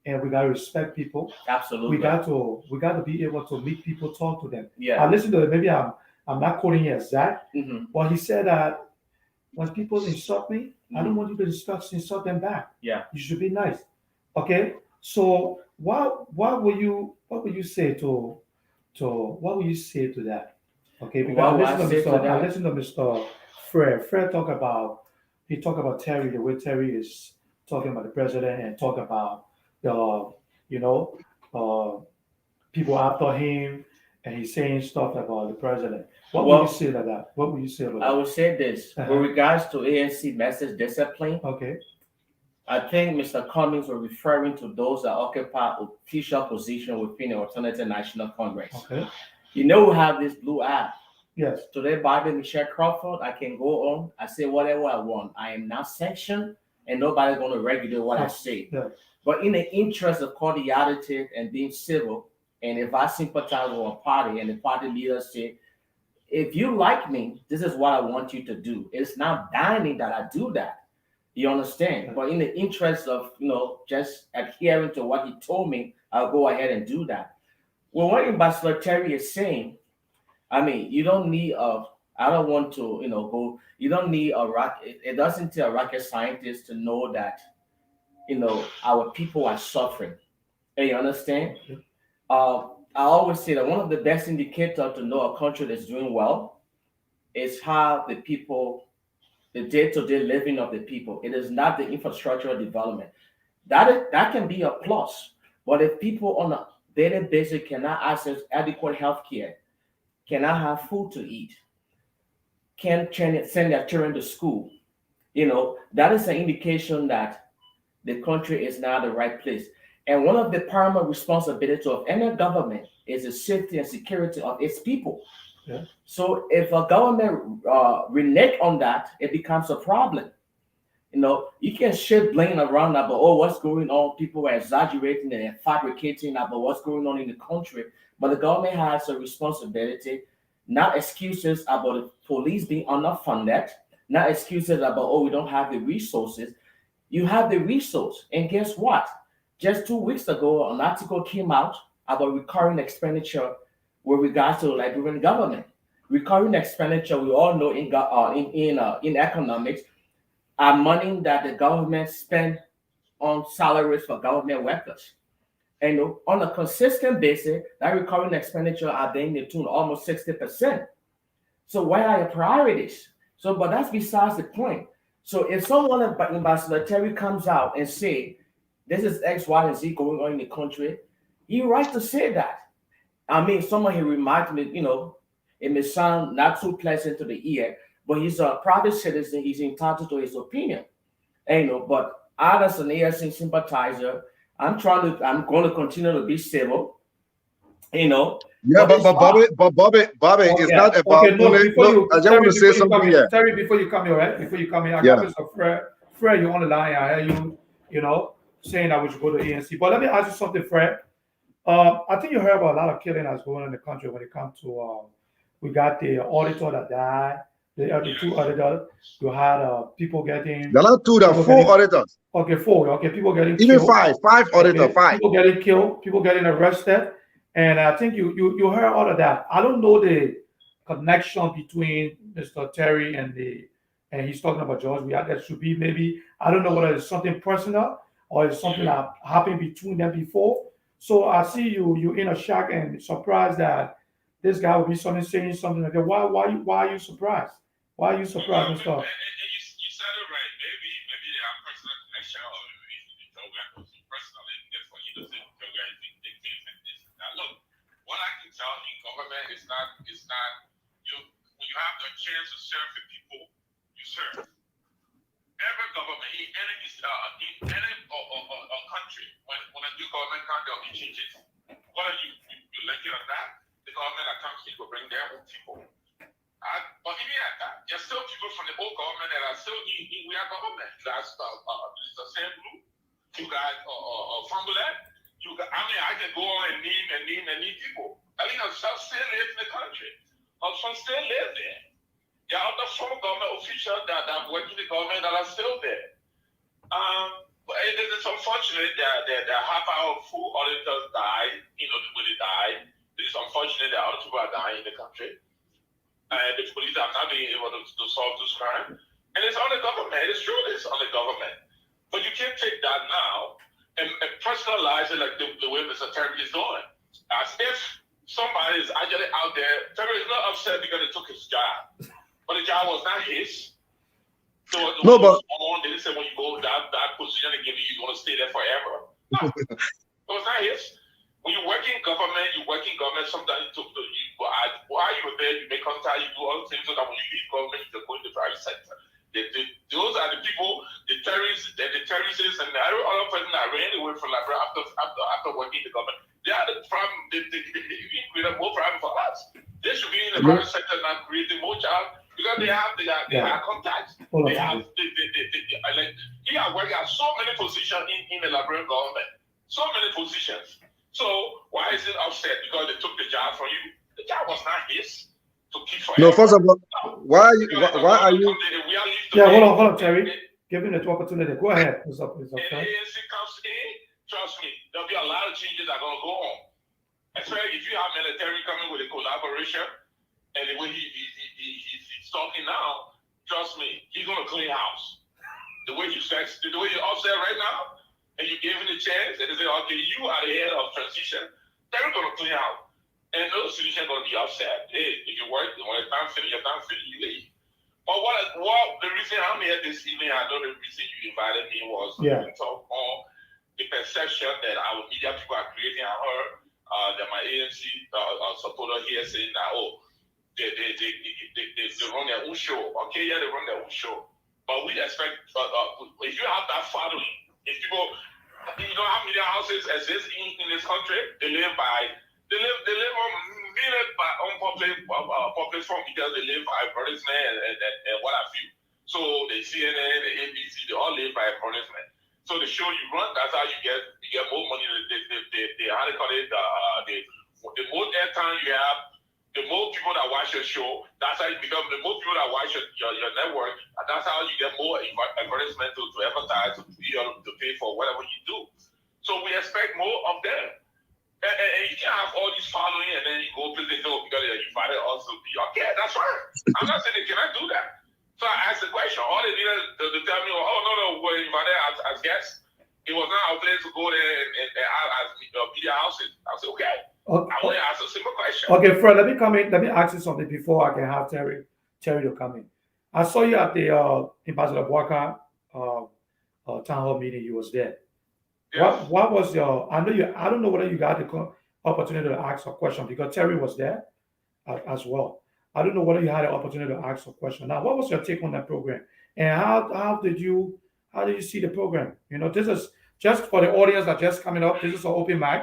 and we gotta respect people. Absolutely. We got to be able to meet people, talk to them. Yeah. I listened to it. Maybe I'm not quoting it exact, but he said that when people insult me, I don't want you to insult them back. Yeah. You should be nice. Okay. So what would you say to that? Okay, because I listened to Mr. Fred. Fred talked about Terry, the way Terry is talking about the president and talk about people after him, and he's saying stuff about the president. What would you say to that? What would you say about that? I would say this with regards to ANC message discipline. Okay. I think Mr. Cummings was referring to those that occupy official position within the Alternative National Congress. Okay. We have this blue app. Yes. Today, by Michelle Crawford, I can go on. I say whatever I want. I am not sanctioned, and nobody's going to regulate what I say. Yeah. But in the interest of cordiality and being civil, and if I sympathize with a party and the party leaders say, if you like me, this is what I want you to do. It's not binding that I do that. You understand? But in the interest of, just adhering to what he told me, I'll go ahead and do that. Well, what Ambassador Terry is saying, you don't need I don't want to, you don't need it doesn't take a rocket scientist to know that, our people are suffering. And you understand? I always say that one of the best indicators to know a country that's doing well is how the people, the day-to-day living of the people. It is not the infrastructural development. That can be a plus. But if people on a daily basis cannot access adequate health care, cannot have food to eat, can't send their children to school, that is an indication that the country is not the right place. And one of the paramount responsibilities of any government is the safety and security of its people. Yeah. So if a government renege on that, it becomes a problem. You can shift blame around about, what's going on? People are exaggerating and fabricating about what's going on in the country. But the government has a responsibility, not excuses about the police being underfunded, not excuses about, we don't have the resources. You have the resource. And guess what? Just 2 weeks ago, an article came out about recurring expenditure with regards to the Liberian government. Recurring expenditure, we all know in economics, are money that the government spend on salaries for government workers. And on a consistent basis, that recurring expenditure are being in tune almost 60%. So where are your priorities? But that's besides the point. So if someone like Ambassador Terry comes out and say, this is X, Y, and Z going on in the country, you're right to say that. Someone he remarked me, it may sound not too pleasant to the ear, but he's a private citizen. He's entitled to his opinion. But I, as an ANC sympathizer, I'm going to continue to be civil, Yeah, but it's hard. Bobby, it's Yeah. not about Okay. No. Before look. you, I just want Terry, to say before you come something in, here. Terry, before you come here, right? Before you come in, I got Yeah. Mr. Fred. Fred, you on the line? I hear you. Saying that we should go to ANC. But let me ask you something, Fred. I think you heard about a lot of killing that's going on in the country when it comes to. We got the auditor that died. The two auditors. You had people getting There are not two, there are people four getting auditors. okay, four. Okay, people getting Even killed. five auditor, Okay, five. people getting killed, people getting arrested, and I think you heard all of that. I don't know the connection between Mr. Terry and he's talking about George. That should be maybe I don't know whether it's something personal or it's something that happened between them before. So I see you in a shock and surprised that this guy would be saying something like that. Why are you surprised? Why are you surprised, Mr. And you said it right. Maybe they have personal connection, or maybe the program was so personal and just for you to say the program is dictates and this and that. Look, what I can tell in government is not you when you have the chance to serve the people, you serve. Every government in any country, when a new government comes, there'll be changes. Whether you like it or not, the government that comes in will bring their own people. But even at that, there's still people from the old government that are still in we are government. That's the same group. You got from that. I can go on and name people. I think some still live in the country. Some still live there. There are other former government officials that work in the government that are still there. But it is unfortunate that half-hour full auditors died. When they died, it is unfortunate that other people are dying in the country. And the police have not been able to solve this crime. And it's on the government. It's true it's on the government. But you can't take that now and personalize it like the way Mr. Terry is doing. As if somebody is actually out there. Terry is not upset because they took his job. But the job was not his. So No, but they didn't say when you go that position they give you, you're going to stay there forever. No. It was not his. When you work in government, sometimes while you're there, you make contact, you do all things so that when you leave government, you can go in the private sector. Those are the people, the terrorists, and every other person that ran away from Liberia after working in the government. They are the problem. They create more problem for us. They should be in the private sector now creating more jobs because they have contacts. They have he has worked at so many positions in the Liberian government. So many positions. So why is it upset because they took the job from you? The job was not his to keep forever. no, first of all, why are you? Yeah, hold on, Terry. Give him the opportunity. Go ahead. And the ANC comes in, trust me, there'll be a lot of changes that are going to go on. Especially if you have military coming with a collaboration and the way he's talking now, trust me, he's going to clean house. The way he's upset right now, and you give him the chance, and they say, okay, you are the head of transition, they're going to clean out. And those solutions are going to be upset. Hey, if you work, when it's time finish, you leave. But what the reason I'm here this evening, I know the reason you invited me was to talk on the perception that our media people are creating. I heard that my ANC supporter here saying that, they run their own show. Okay, yeah, they run their own show. But we expect, if you have that following, if people, you know how many houses exist in this country? They live on public form because they live by advertisement and what have you. So the CNN, the ABC, they all live by advertisement. So the show you run, that's how you get more money. They how they call it, the more airtime you have, the more people that watch your show, that's how you become, the more people that watch your network, and that's how you get more advertisement to advertise, to pay for whatever you do. So we expect more of them. And you can't have all these following and then you go to the door because you invited us to be, okay, that's right. I'm not saying they cannot do that. So I asked the question. All they needed to tell me, we're invited as guests. It was not our place to go there and as media houses. I said, okay. I want to ask a simple question. Okay, Fred, let me come in. Let me ask you something before I can have Terry to come in. I saw you at the Ambassador Walker town hall meeting. You was there. Yes. What was your? I don't know whether you got the opportunity to ask a question because Terry was there as well. I don't know whether you had the opportunity to ask a question. Now, what was your take on that program, and how did you How do you see the program? This is just for the audience that just coming up. This is an open mic.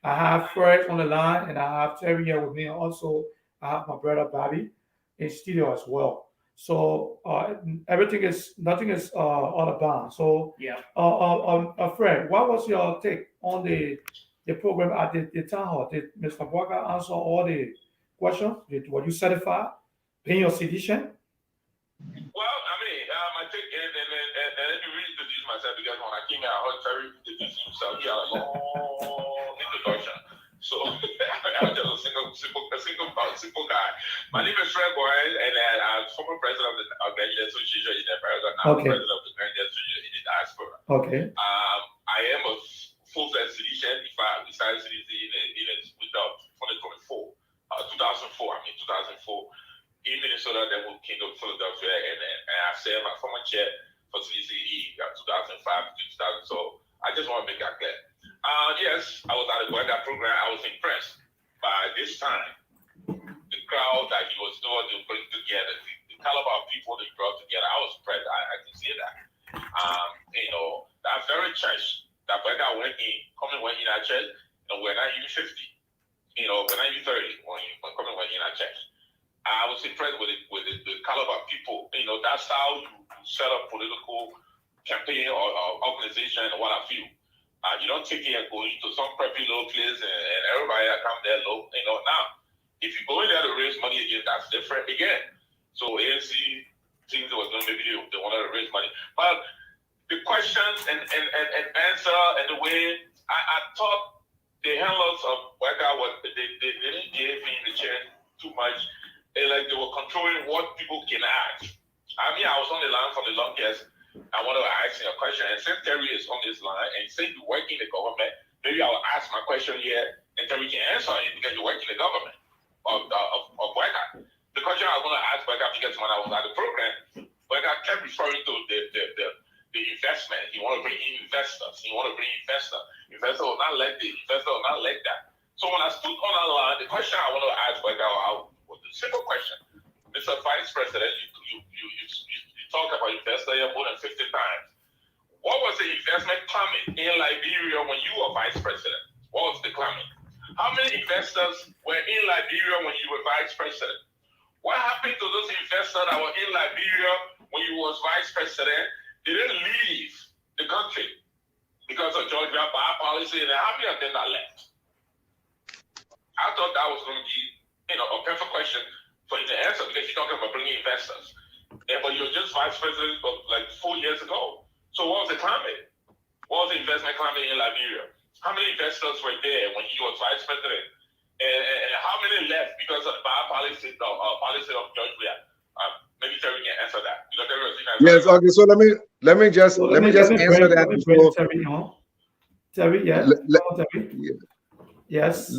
I have Fred on the line, and I have Terry here with me. Also, I have my brother Bobby in studio as well. So nothing is out of bounds. So, Yeah. Fred, what was your take on the program at the town hall? Did Mr. Walker answer all the questions? Were you satisfied being your citizen? Well, I mean, I think, and let me reintroduce myself because when I came here, I heard Terry introduce himself. He had a long introduction. So I'm just a simple guy. My name is Fred Boyd, and I'm former president of the Ghanaian Association in America, now Okay. president of the Ghanaian Association in the diaspora. Okay. I am a full-fledged citizen. If I decided citizen in without 2024, 2004. In Minnesota, then we came to Philadelphia, and I served my former chair for CDCE 2005 to 2000. So I just want to make that clear. Yes, I was at the Guarda program. I was impressed by this time, the crowd that he was doing to bring together, the caliber of people that he brought together. I was impressed. I can see that. That very church that Guarda went in our church, and we're not even 50. We're not even 30 when went in our church. I was impressed with the caliber of people. That's how you set up political campaign or organization and what I feel. You don't take it and go into some preppy little place and everybody that come there low. Now, if you go in there to raise money again, that's different again. So ANC things that was going maybe they wanted to raise money. But the questions and answer and the way I thought the handlers of Waka they didn't give me the chance too much. Like they were controlling what people can ask. I was on the line for the longest. I want to ask you a question. And since Terry is on this line and since you work in the government, maybe I'll ask my question here and Terry can answer it because you work in the government of Waka. The question I was going to ask Waka because when I was at the program, Waka kept referring to the investment. He want to bring in investors. Investor will not let that. So when I stood on that line, the question I want to ask Waka was a simple question. Mr. Vice President, you talked about investor here more than 50 times. What was the investment climate in Liberia when you were Vice President? What was the climate? How many investors were in Liberia when you were Vice President? What happened to those investors that were in Liberia when you was Vice President? They didn't leave the country because of Georgia policy, and how many of them are left? I thought that was going to be a perfect question for you to answer because you're talking about bringing investors. But you're just Vice President like 4 years ago. So what was the climate? What was the investment climate in Liberia? How many investors were there when he was Vice President? And how many left because of the policy of Georgia? Maybe Terry can answer that. Because Terry was Yes. Okay. So let me just answer that before. Terry on. Terry, yeah. Terry. Yes.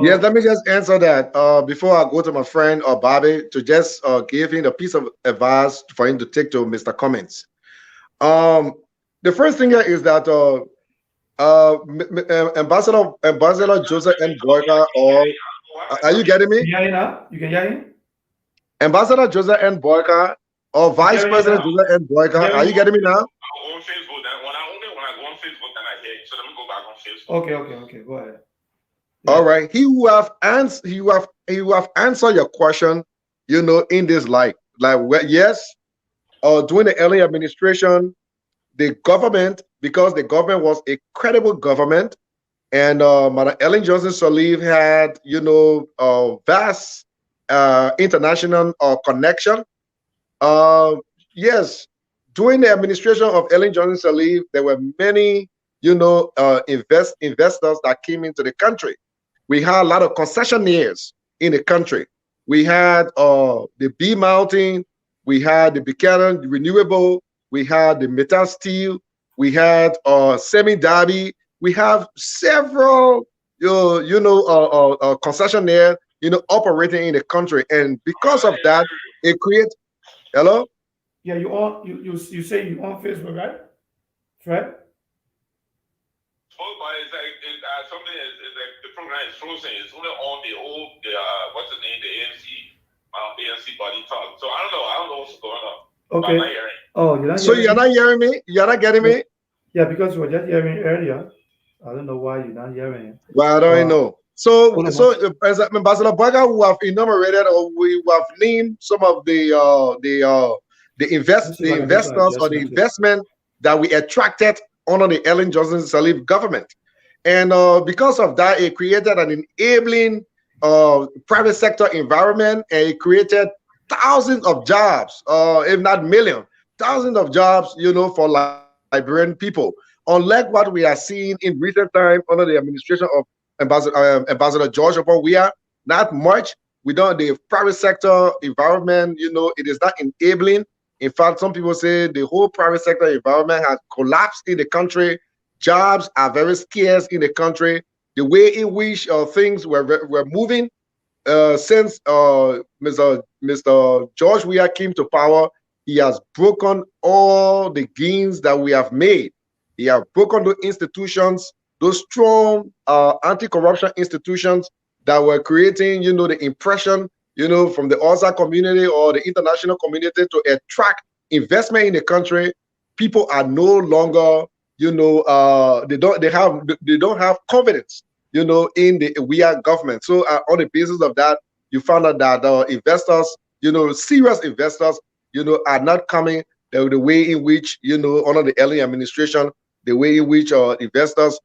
Yes, let me just answer that before I go to my friend Bobby to just give him a piece of advice for him to take to Mr. Cummins. The first thing here is that Ambassador Joseph N. Boyka, are you getting me? You can hear him? Ambassador Joseph N. Boyka or Vice President Joseph N. Boyka, are you getting me now? I go on Facebook. When I go on Facebook, then I hear you. So let me go back on Facebook. Okay. Go ahead. Yeah. All right. He will have answered your question, in this light. Yes, during the early administration, the government, because the government was a credible government, and Madam Ellen Johnson Sirleaf had, vast international connection. Yes, during the administration of Ellen Johnson Sirleaf, there were many, investors that came into the country. We had a lot of concessionaires in the country. We had the B Mountain, we had the Buchanan Renewable, we had the Metal Steel, we had Semi Darby. We have several, concessionaire, operating in the country, and because of that, it creates. Hello. Yeah, you say you on Facebook, right, Fred? Something is like the program is frozen. It's only on the what's the name, the ANC body talk. So I don't know what's going on. Okay. By my hearing. Oh, you're not So hearing you're me? not hearing me? You're not getting No. me? Yeah, because you were just hearing earlier. I don't know why you're not hearing it. Well, I don't But know. So, hold on. President Ambassador Boga, who have enumerated or we have named some of Let me see if the I can do some investors or the adjustment here. investment that we attracted under the Ellen Johnson Sirleaf government, and because of that, it created an enabling private sector environment, and it created thousands of jobs, if not millions, thousands of jobs, for Liberian people. Unlike what we are seeing in recent time under the administration of Ambassador George upon we are not much. We don't the private sector environment, it is not enabling. In fact, some people say the whole private sector environment has collapsed in the country. Jobs are very scarce in the country. The way in which things were moving since Mr. George Weah came to power, he has broken all the gains that we have made. He has broken the institutions, those strong anti-corruption institutions that were creating, the impression, from the outside community or the international community to attract investment in the country. People are no longer, they don't have confidence, in the Weah government. So on the basis of that, you found out that investors, serious investors, are not coming the way in which, under the early administration, the way in which investors,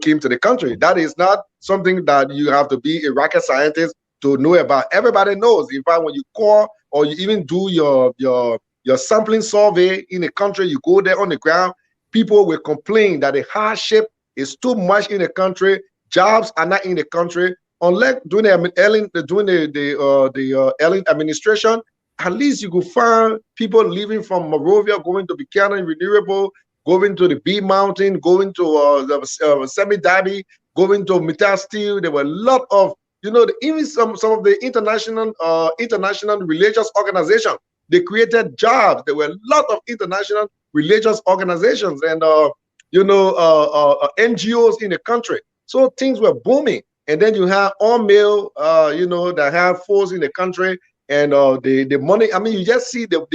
came to the country. That is not something that you have to be a rocket scientist to know about. Everybody knows. In fact, when you call or you even do your sampling survey in the country, you go there on the ground, people will complain that the hardship is too much in the country. Jobs are not in the country. Unless during the Ellen administration, at least you could find people leaving from Monrovia, going to Buchanan Renewable, going to the B Mountain, going to the Semi Darby, going to Mittal Steel. There were a lot of, even some of the international religious organizations. They created jobs. There were a lot of international religious organizations and NGOs in the country. So things were booming. And then you have all male, that have force in the country, and the money. I mean, you just see the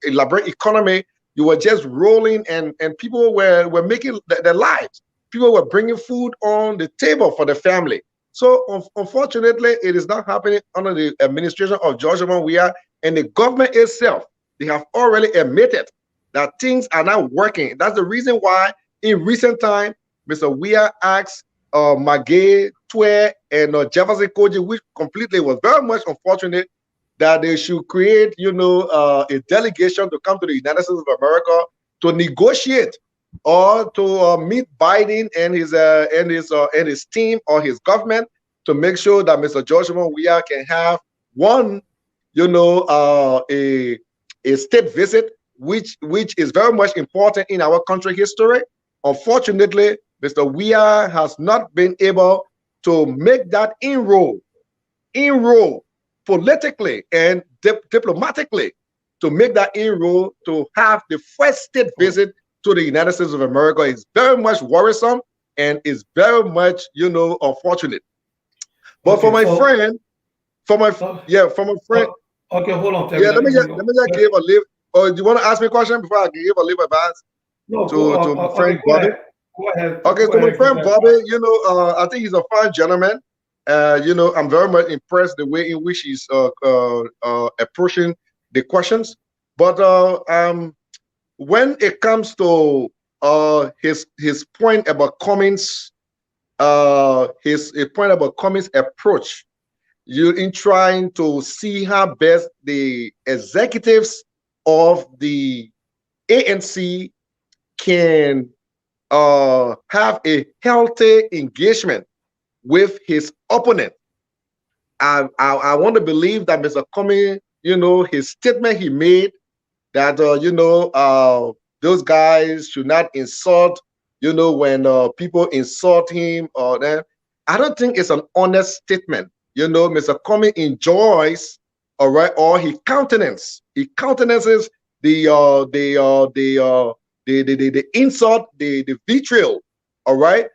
elaborate economy. You were just rolling, and people were making their lives. People were bringing food on the table for the family. So unfortunately, it is not happening under the administration of George Weah, and the government itself. They have already admitted that things are not working. That's the reason why in recent time, Mr. Weah asked Magay, Twe, and Jefferson Koji, which completely was very much unfortunate, that they should create, a delegation to come to the United States of America to negotiate or to meet Biden and his team or his government to make sure that Mr. George Weah can have one, a state visit, which is very much important in our country history. Unfortunately, Mr. Weah has not been able to make that inroad politically and diplomatically, to make that inroad to have the first state visit to the United States of America is very much worrisome and is very much, unfortunate. But Okay, so for my friend, okay, hold on, Terry. yeah, Let me bring let me just give a live. Or do you want to ask me a question before I give a live advice no. to my friend Okay, Bobby? Go ahead. Okay, Go so my ahead. friend Bobby, I think he's a fine gentleman. I'm very much impressed the way in which he's approaching the questions. But when it comes to his point about Cummings, his point about Cummings' approach, you in trying to see how best the executives of the ANC can have a healthy engagement with his opponent. I want to believe that Mr. Cummings, his statement he made that those guys should not insult, when people insult him or them. I don't think it's an honest statement. Mr. Cummings enjoys, all right, or he countenances the insult, the vitriol, all right,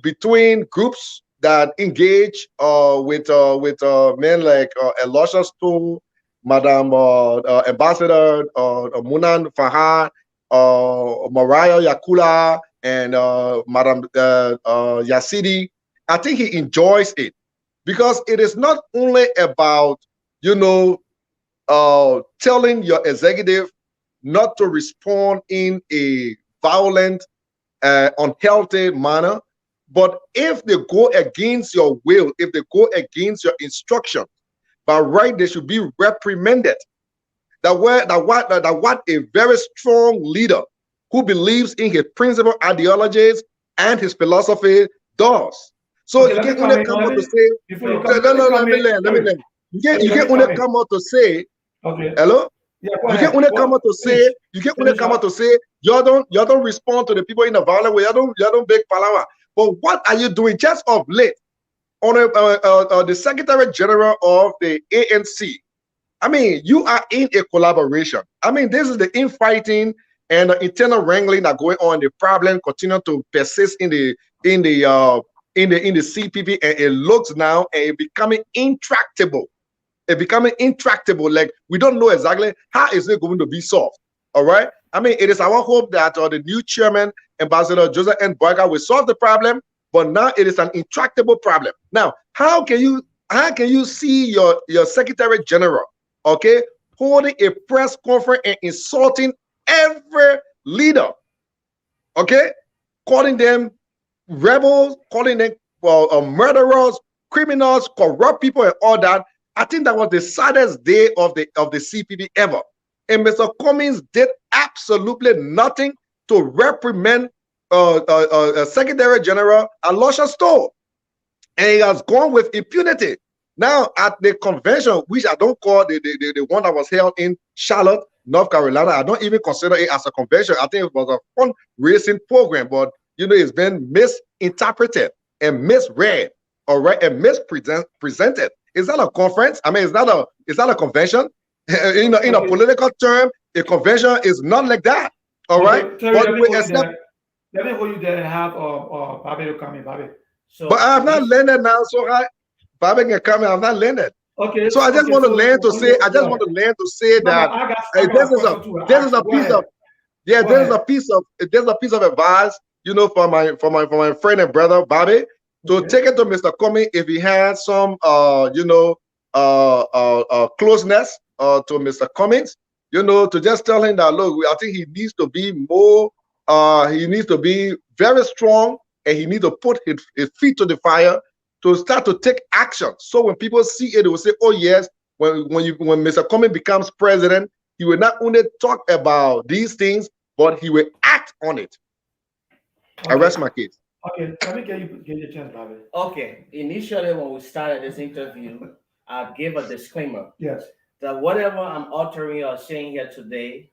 between groups that engage with men like Elisha Stowe Madam Ambassador Munan Fahad, Mariah Yakula, and Madam Yasidi. I think he enjoys it because it is not only about, telling your executive not to respond in a violent, unhealthy manner, but if they go against your will, if they go against your instruction, by right, they should be reprimanded. What a very strong leader who believes in his principle, ideologies, and his philosophy does. So Okay, you let me can only comment. come Let out to me say, before you no, come. no, Let me no, comment. let me learn. You Let can me only comment. come out to say, Okay. hello? Yeah, go You can ahead. only come out to say, Finish. you can only Finish come out up. to say, you don't respond to the people in a violent way, you don't beg palawa. But what are you doing just of late on the Secretary General of the ANC? I mean, you are in a collaboration. I mean, this is the infighting and the internal wrangling that going on. The problem continue to persist in the CPP, and it looks now and it becoming intractable. It becoming intractable. Like we don't know exactly how is it going to be solved. All right. I mean, it is our hope that the new chairman, Ambassador Joseph N. Boyka, will solve the problem. But now it is an intractable problem. Now, how can you see your Secretary General, okay, holding a press conference and insulting every leader, okay, calling them rebels, calling them murderers, criminals, corrupt people, and all that. I think that was the saddest day of the CPP ever. And Mr. Cummings did absolutely nothing to reprimand Secretary General Alosha Stowe, and he has gone with impunity. Now at the convention, which I don't call the one that was held in Charlotte, North Carolina, I don't even consider it as a convention. I think it was a fundraising program, but it's been misinterpreted and misread, all right, and mispresented. Is that a conference? I mean, is that a convention? In a political term, a convention is not like that, all right. Okay, Terry, But let me we hold you accept. there. Let me hold you there and have Bobby to come in, Bobby. So But I have not landed now, so Bobby can come in. I've not landed. Okay, So I just want to so learn to say. I go just ahead. want to learn to say No, that I got a this is question to this is ask you. a Go piece ahead. of yeah. Go This is ahead. a piece of advice, for my friend and brother Bobby, to Okay. take it to Mr. Comey if he has some closeness to Mr. Cummings, to just tell him that look, I think he needs to be more. He needs to be very strong, and he needs to put his feet to the fire to start to take action. So when people see it, they will say, "Oh yes, when Mr. Cummings becomes president, he will not only talk about these things, but he will act on it." I Okay. rest my case. Okay. Let me get you a chance, Bobby. okay, initially when we started this interview, I gave a disclaimer Yes. that whatever I'm uttering or saying here today,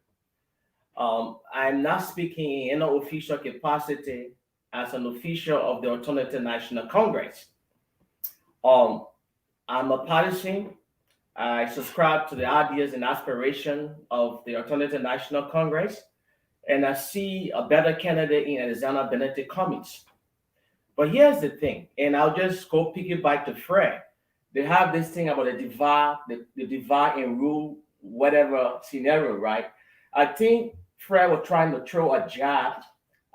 I'm not speaking in an official capacity as an official of the Alternative National Congress. Um, I'm a partisan. I subscribe to the ideas and aspiration of the Alternative National Congress, and I see a better candidate in Alexander Benedict Cummings. But here's the thing, and I'll just go piggyback to Fred. They have this thing about the divide and rule, whatever scenario, right? I think Fred was trying to throw a jab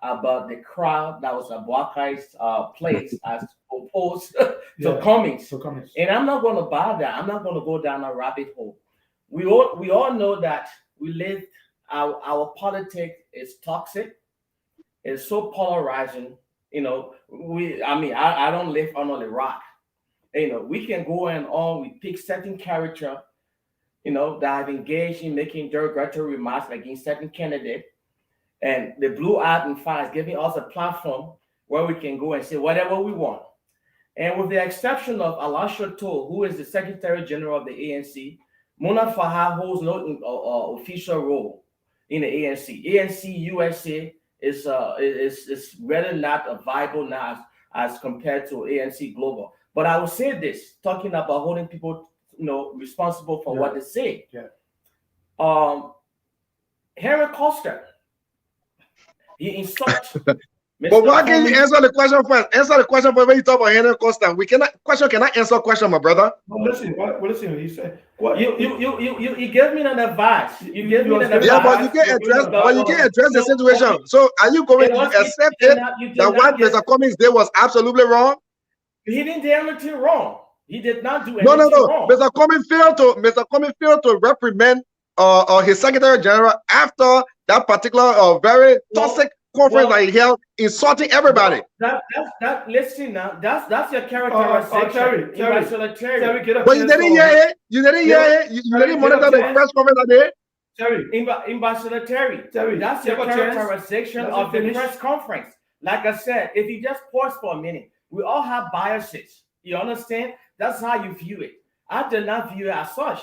about the crowd that was at Buakai's place as opposed to Cummings. So Cummings. And I'm not going to buy that. I'm not going to go down a rabbit hole. We all know that we live. Our politics is toxic. It's so polarizing. I don't live under the rock. We can go and on. We pick certain character, that have engaged in making derogatory remarks against certain candidate, and the blue out and fire is giving us a platform where we can go and say whatever we want. And with the exception of Alasha Toll, who is the Secretary General of the ANC, Mona Fahad holds no official role in the ANC. ANC USA is really not a viable now as compared to ANC Global. But I will say this, talking about holding people, responsible for what they say. Yeah. Henry Costa, he insults But why can't you answer the question first? Answer the question first when you talk about Henry Costa. We cannot answer question, my brother. But listen, he said. You gave me an advice. You gave me an advice. Yeah, but you can't address the situation. So are you going to accept it that what Mr. Cummings did was absolutely wrong? He didn't do anything wrong. He did not do anything wrong. Mr. Cummings failed to reprimand his Secretary General after that particular very toxic conference that he held, insulting everybody. Listen now, that's your characterization. Terry, get up. But you didn't hear it. You didn't hear it. You didn't monitor the press conference that day. Terry, Ambassador Terry, that's your characterization of the press conference. Like I said, if you just pause for a minute, we all have biases. You understand? That's how you view it. I did not view it as such.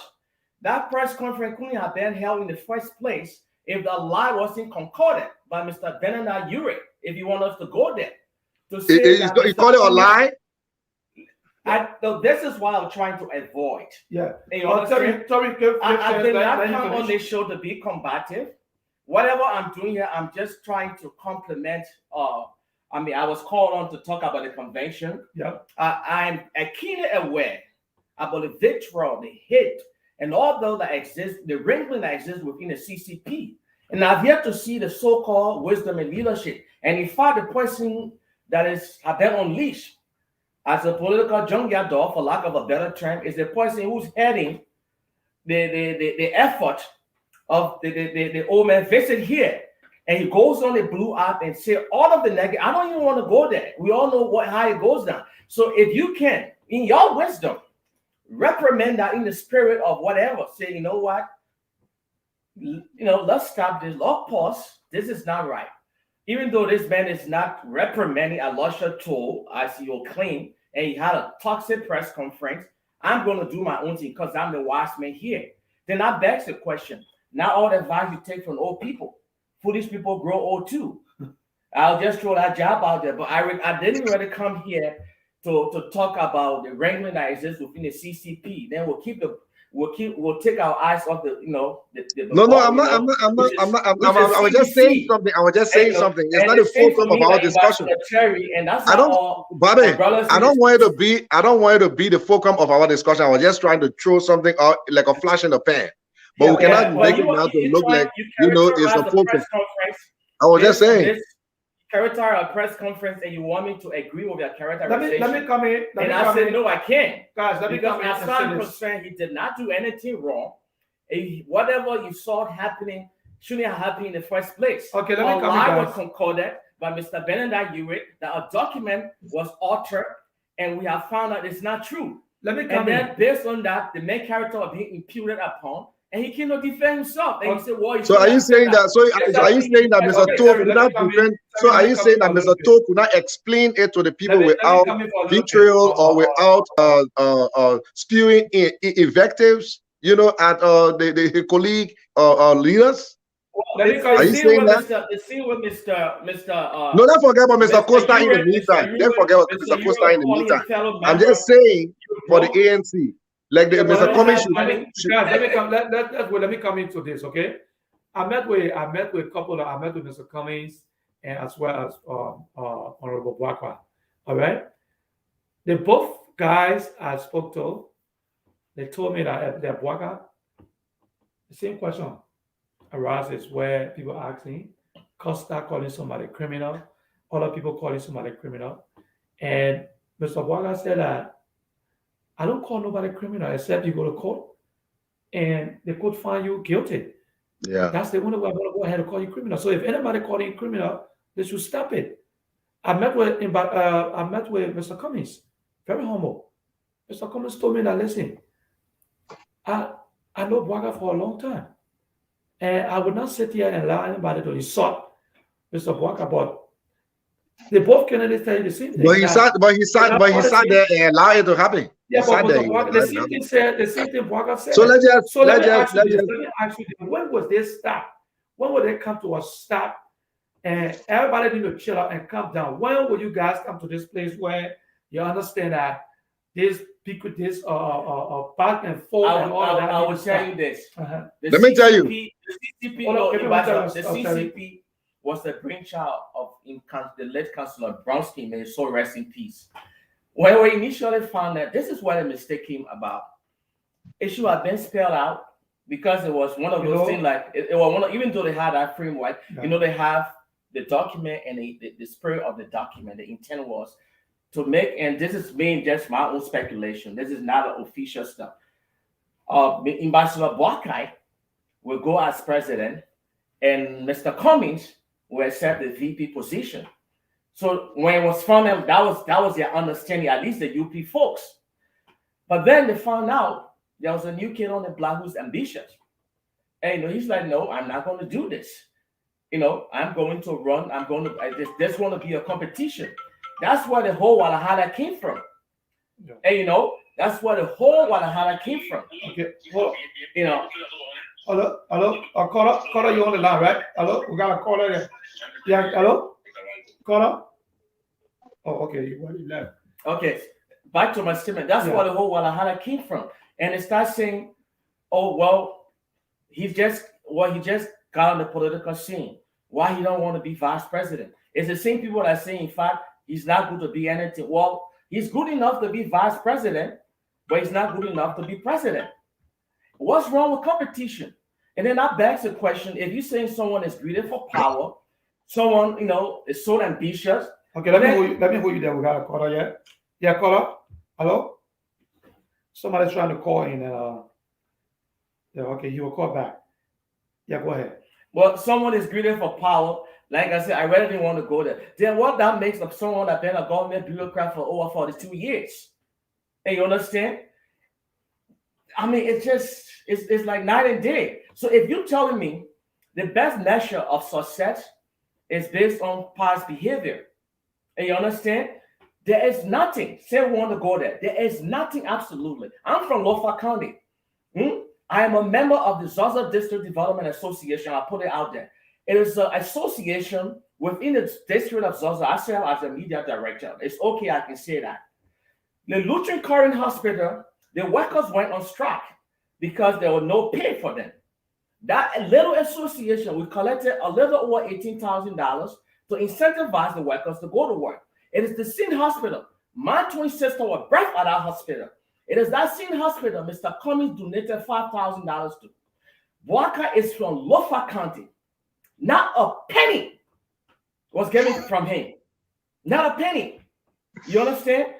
That press conference couldn't have been held in the first place if the lie wasn't concorded by Mr. Benanda Ure, if you want us to go there. You call it a lie? This is what I'm trying to avoid. Yeah. Terry, I did not come on this show to be combative. Whatever I'm doing here, I'm just trying to compliment. I was called on to talk about the convention. Yeah. I'm keenly aware about the vitriol, the hate, and all that exists, the wrangling that exists within the CCP. And I've yet to see the so-called wisdom and leadership. And in fact, the person that have been unleashed as a political junkyard dog, for lack of a better term, is the person who's heading the effort of the old man visit here. And he goes on the blue app and say all of the negative. I don't even want to go there. We all know how it goes down. So if you can, in your wisdom, reprimand that in the spirit of whatever, say, you know what? Let's stop this. Let's pause. This is not right. Even though this man is not reprimanding a lusher tool, as you claim, and he had a toxic press conference, I'm going to do my own thing because I'm the wise man here. Then that begs the question. Now all the advice you take from old people, foolish people grow old too. I'll just throw that jab out there. But I didn't really come here to talk about the wrangling that exists within the CCP. Then we'll take our eyes off the I'm not. I was just saying something. It's not the fulcrum of our discussion. Terry, and that's Bobby, I don't want you to be the fulcrum of our discussion. I was just trying to throw something out like a flash in the pan. But we cannot make it now to look like it's a fulcrum. I was just saying. Character a press conference, and you want me to agree with your characterization. Let me come in. I said, no, I can't. Guys, let me come in. As far as I'm concerned, he did not do anything wrong. Whatever you saw happening shouldn't have happened in the first place. Okay, let me come in. A lie was concorded by Mr. Benanda Ure that a document was altered, and we have found out it's not true. Let me come in. And then based on that, the main character was being imputed upon. And he cannot defend himself. And he said, well, so are you saying that? So are you saying that Mr. Toh could not defend? So are you saying that Mr. Toh could not explain it to the people without vitriol or without spewing invectives? At the colleague leaders. Are you saying that? The scene with Mr. No, don't forget about Mr. Costa in the meantime. Don't forget about Mr. Costa in the meantime. I'm just saying for the ANC. Like Mr. Cummings let me come into this, okay? I met with Mr. Cummings and as well as Honorable Bwaka. All right. The both guys I spoke to, they told me that they're Bwaka. The same question arises where people asking, Costa calling somebody criminal, other people calling somebody criminal. And Mr. Bwaka said that I don't call nobody criminal except you go to court and the court find you guilty. Yeah. That's the only way I'm going to go ahead and call you criminal. So if anybody call you criminal, they should stop it. I met with Mr. Cummings, very humble. Mr. Cummings told me that, listen, I know Bwaka for a long time. And I would not sit here and allow anybody to insult Mr. Bwaka, but they both candidates tell you the same thing. But he sat there and allowed it to happen. Yeah, but the same thing Bwaka said. So let me ask you, when was this stop? When will they come to a stop and everybody need to chill out and calm down? When will you guys come to this place where you understand that this back and forth and all that? I will tell you this. Let me tell you. The CCP was the brainchild of the late Councillor Brownstein, may his soul rest in peace. When we initially found that this is where the mistake came about. It should have been spelled out because it was one of those things like it was one of, even though they had that framework, they have the document and the spirit of the document. The intent was to make, and this is being just my own speculation. This is not an official stuff. Ambassador Boakai will go as president, and Mr. Cummings will accept the VP position. So when it was found out, that was their understanding, at least the UP folks. But then they found out there was a new kid on the block who's ambitious. And he's like, no, I'm not going to do this. I'm going to run. There's going to be a competition. That's where the whole Walahalla came from. Yeah. And that's where the whole Walahalla came from. Okay. Well, hello. Caller, you on the line, right? Hello, we got a caller there. Yeah, hello, caller. Oh, okay, you already left. Okay, back to my statement. That's where the whole Walahalla came from, and it starts saying, "Oh well, he just got on the political scene. Why he don't want to be vice president?" It's the same people that say, in fact, he's not good to be anything. Well, he's good enough to be vice president, but he's not good enough to be president. What's wrong with competition? And then that begs the question: if you're saying someone is greedy for power, someone is so ambitious. Okay, let me hold you there. We got a caller yet. Yeah, caller. Hello. Somebody's trying to call in. Yeah, okay, you will call back. Yeah, go ahead. Well, someone is greedy for power. Like I said, I really didn't want to go there. Then what that makes of someone that's been a government bureaucrat for over 42 years. And you understand? I mean, it's like night and day. So if you're telling me the best measure of success is based on past behavior, and you understand, there is nothing. Say we want to go there. There is nothing, absolutely. I'm from Lofa County. I am a member of the Zaza District Development Association. I put it out there. It is an association within the district of Zaza. I serve as a media director. It's okay, I can say that. The Lrtn Current Hospital, the workers went on strike because there was no pay for them. That little association, we collected a little over $18,000 to incentivize the workers to go to work. It is the same hospital. My twin sister was birthed at that hospital. It is that same hospital Mr. Cummings donated $5,000 to. Boakai is from Lofa County. Not a penny was given from him. Not a penny. You understand?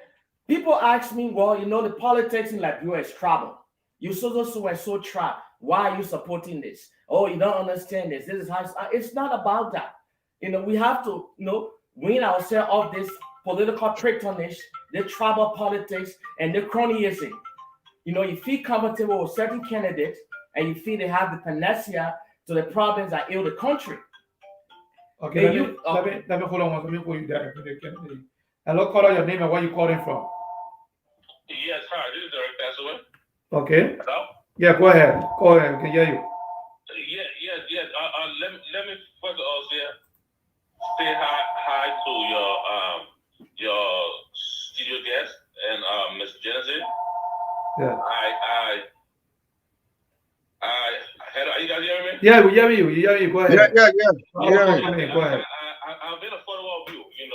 People ask me, well, the politics in Liberia is trouble. You so trapped. Why are you supporting this? Oh, you don't understand this. This is how it's not about that. We have to, wean ourselves off this political patronage, the tribal politics, and the cronyism. You feel comfortable with certain candidates, and you feel they have the panacea to the problems that ail the country. Okay, let me hold on. Let me hold you there. Hello, caller, your name and where you calling from? Yes, hi, this is Derek Passaway. Okay. Hello? Yeah, go ahead. Go ahead. I can hear you. Yes. Let me first of all say hi to your studio guest and Miss Genesis. Yeah. Are you guys hearing me? Yeah, we hear you. You hear you. Go ahead. Yeah. Go ahead. I've been a follower of you, and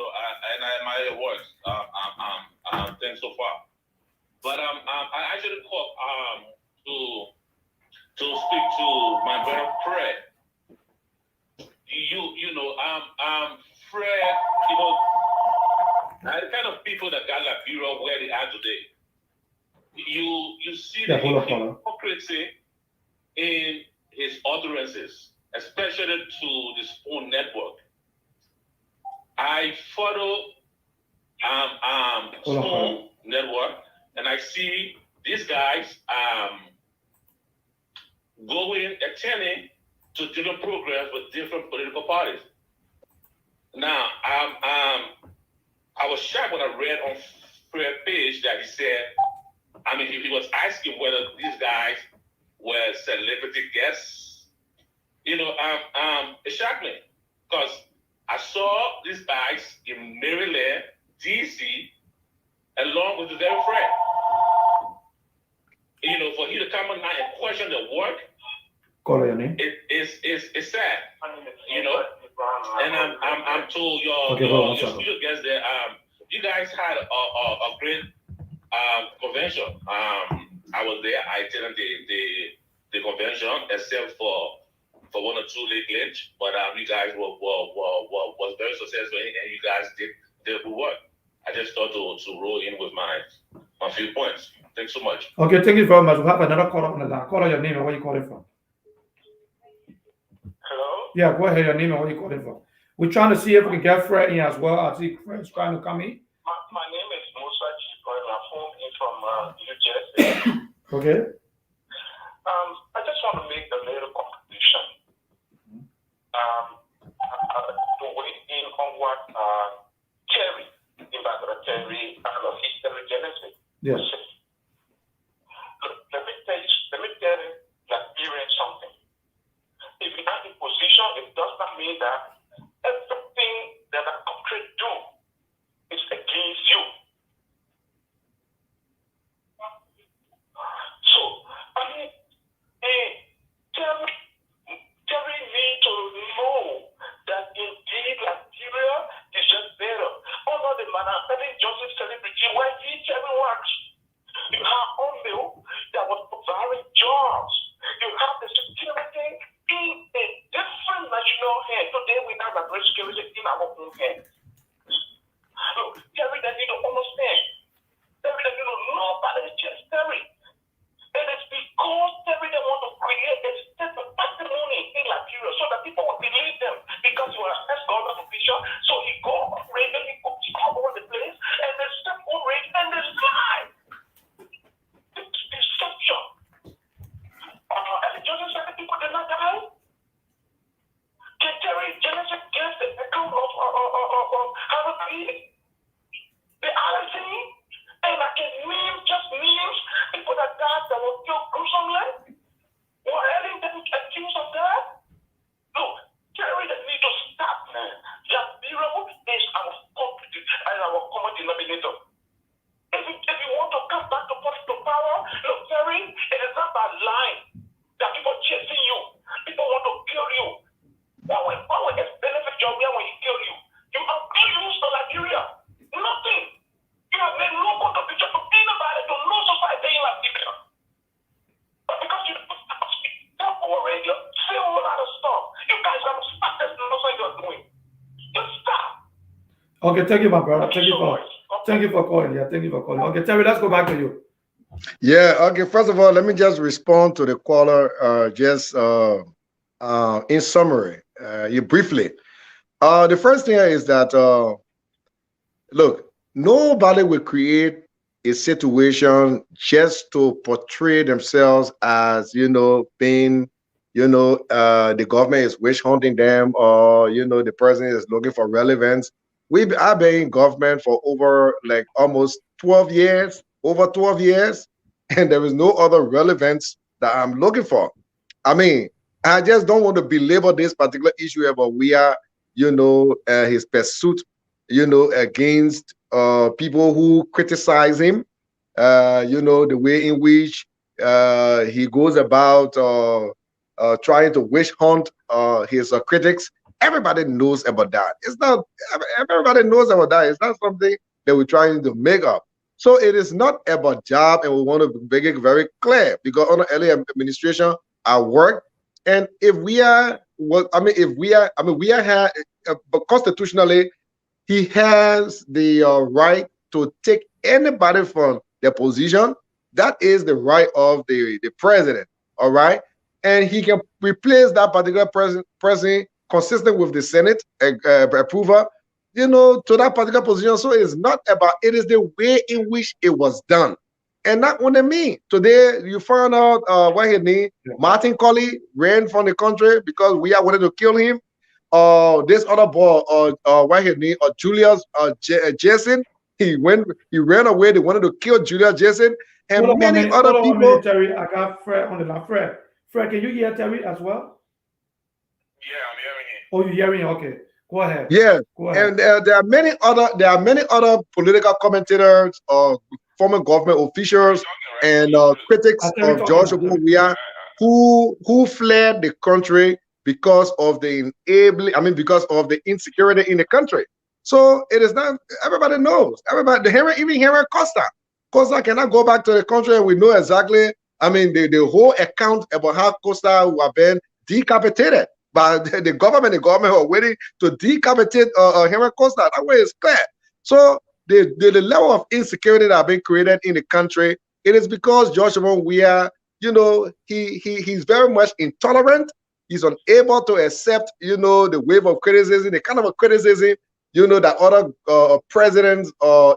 I admire your works. Things so far. But I actually called to speak to my brother Fred. Fred, the kind of people that got Liberia where they are today. You see the hypocrisy in his utterances, especially to this own network. I follow Spoon network, and I see these guys attending to different programs with different political parties. Now, I was shocked when I read on Fred's page that he said, he was asking whether these guys were celebrity guests. It shocked me because I saw these guys in Maryland, DC, along with the very Fred. For you to come on now and question the work, call your name. It's sad. And I'm told your studio guests there. You guys had a great convention. I was there. I attended the convention, except for one or two late glitch. But you guys was very successful, and you guys did good work. I just thought to roll in with my few points. Thanks so much. Okay, thank you very much. We have another caller on the line. Caller, your name and where you calling from. Hello? Yeah, go ahead, your name and where you calling from. We're trying to see if we can get Fred in as well. I see Fred's trying to come in. My name is Musa Chico, and I'm phoning from New Jersey. Okay. I just want to make a little contribution to weigh in on what Terry, Ambassador Terry, History Genesis, Yes. let me tell you, experience something. If you have a position, it does not mean that everything that a country do is against you. So, I mean, Terry need to know that indeed Nigeria is just better. Under the Manhattan Justice Celebrity, where Terry works, you have Omeo that was providing jobs. You have the security in a different national hand. Today we have a great security in our own hands. Look, Terry, that you don't understand. Terry, that you don't know about it, just Terry. And it's because Terry they want to create a state of testimony in Nigeria so that people will believe them because you are a ex-government official. So he go raid, he go all over the place, and they step on raid and they lie. It's deception. And the judges said the people did not die. Can Terry Genesis guess the account of Harvard P? The RIC? And I can name just names people that died that were killed gruesomely. Were any of them accused of that? Look, Terry, that need to stop, man. That Bureau is our company and our common denominator. If you want to come back to political power, look, Terry, it is not by lying that people chasing you. People want to kill you. Why would it benefit your way when he kill you? You have good use to Nigeria. Nothing. You have made no contribution to anybody, to no society in Nigeria. But because you talk over radio, say a whole lot of stuff. You guys have to stop this nonsense you're doing. Just stop. Okay, thank you, my brother. Thank you for calling. Yeah, thank you for calling. Okay, Terry, let's go back to you. Yeah. Okay. First of all, let me just respond to the caller. In summary, briefly. The first thing is that look, nobody will create a situation just to portray themselves as being the government is witch hunting them, or the president is looking for relevance. I've been in government for over almost 12 years, and there is no other relevance that I'm looking for. I mean, I just don't want to belabor this particular issue about his pursuit, against people who criticize him, the way in which he goes about trying to witch hunt his critics. Everybody knows about that. Everybody knows about that. It's not something that we're trying to make up. So it is not about job, and we want to make it very clear, because under earlier administration, I worked, and we are constitutionally, he has the right to take anybody from their position. That is the right of the president. All right, and he can replace that particular president consistent with the Senate approval, to that particular position. So it's not about, it is the way in which it was done. And not only me. Today, you found out what his name, Martin Colley, ran from the country because we are wanted to kill him. This other boy, what his name, Julius Jason, he ran away. They wanted to kill Julius Jason, and many other people. Terry, I got Fred on the line. Fred, can you hear Terry as well? Yeah, I'm hearing it. Oh, you're hearing? Okay, go ahead. Yeah, go ahead. And there are many other political commentators, former government officials, and critics of George Weah who fled the country because of the because of the insecurity in the country. So it is not, everybody knows. Everybody, even Henry Costa. Costa cannot go back to the country, and we know exactly, the whole account about how Costa who have been decapitated by the government are waiting to decapitate Henry Costa. That way is clear. So the level of insecurity that have been created in the country, it is because George Weah, he's very much intolerant. He's unable to accept, the wave of criticism, the kind of a criticism, that other presidents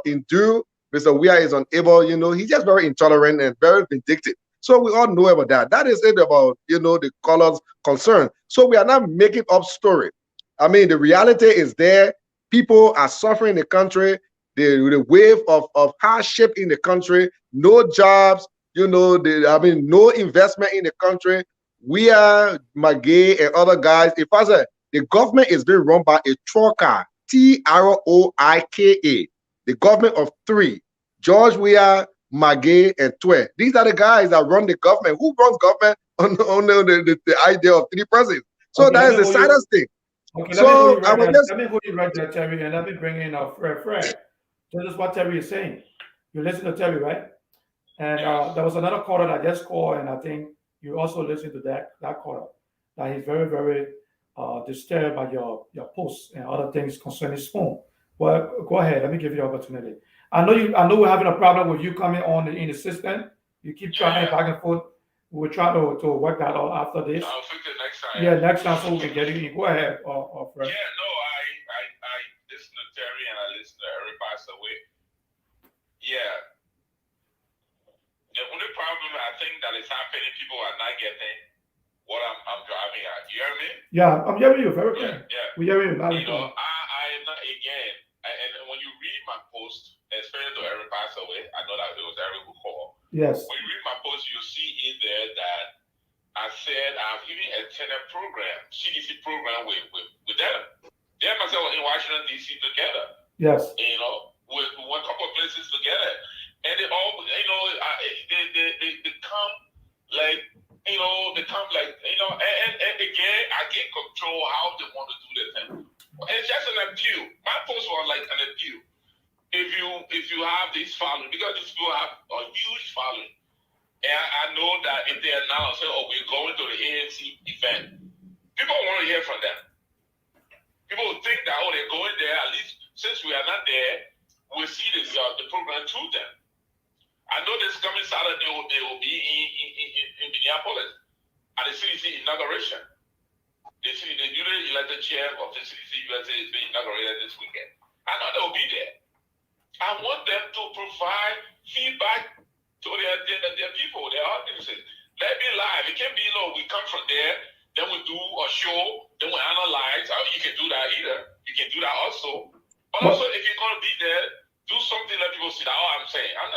endure. Mr. Weah is unable, he's just very intolerant and very vindictive. So we all know about that. That is it about, the colors concern. So we are not making up story. The reality is there. People are suffering in the country. The wave of hardship in the country, no jobs, no investment in the country. We are Magay and other guys. If I say the government is being run by a troika, Troika, the government of three, George Weah, Magay, and Twe. These are the guys that run the government. Who runs government on the idea of three presidents? So Okay, that is the saddest thing. Okay, So I was just let me hold you right there, Terry, and let me bring in Fred. This is what Terry is saying. You listen to Terry, right? And there was another caller that just called, and I think you also listened to that caller. That he's very, very disturbed by your posts and other things concerning his phone. Well, go ahead. Let me give you the opportunity. I know we're having a problem with you coming on in the system. You keep trying back and forth. We'll try to work that out after this. I'll fix it next time. Yeah, next time so we can get you in. Go ahead, Fred. Yeah, no, I listen to Terry and I listen to everybody. So yeah. The only problem I think that is happening, people are not getting what I'm driving at. You hear me? Yeah, I'm hearing you very clear. Yeah. We hear you. I again, and when you read my post, especially to Eric passed away, I know that it was Eric who called. Yes. When you read my post, you see in there that I said I've even attended CDC program with them. They myself in Washington D.C. together. Yes. With one couple of places together, and they all, they come like, they come like, and again, I can't control how they want to do their thing. It's just an appeal. My post was like an appeal. If you have this following, because these people have a huge following, and I know that if they announce, we're going to the ANC event, people want to hear from them. People will think that, they're going there, at least since we are not there, we'll see this, the program through them. I know this coming Saturday they will be in Minneapolis at the CDC inauguration. The newly elected chair of the CDC USA is being inaugurated this weekend. I know they will be there. I want them to provide feedback to their people, their audiences. Let it be live. It can't be, we come from there, then we do a show, then we analyze. You can do that either. You can do that also. But also, if you're going to be there, do something that people see. That's all I'm saying. I'm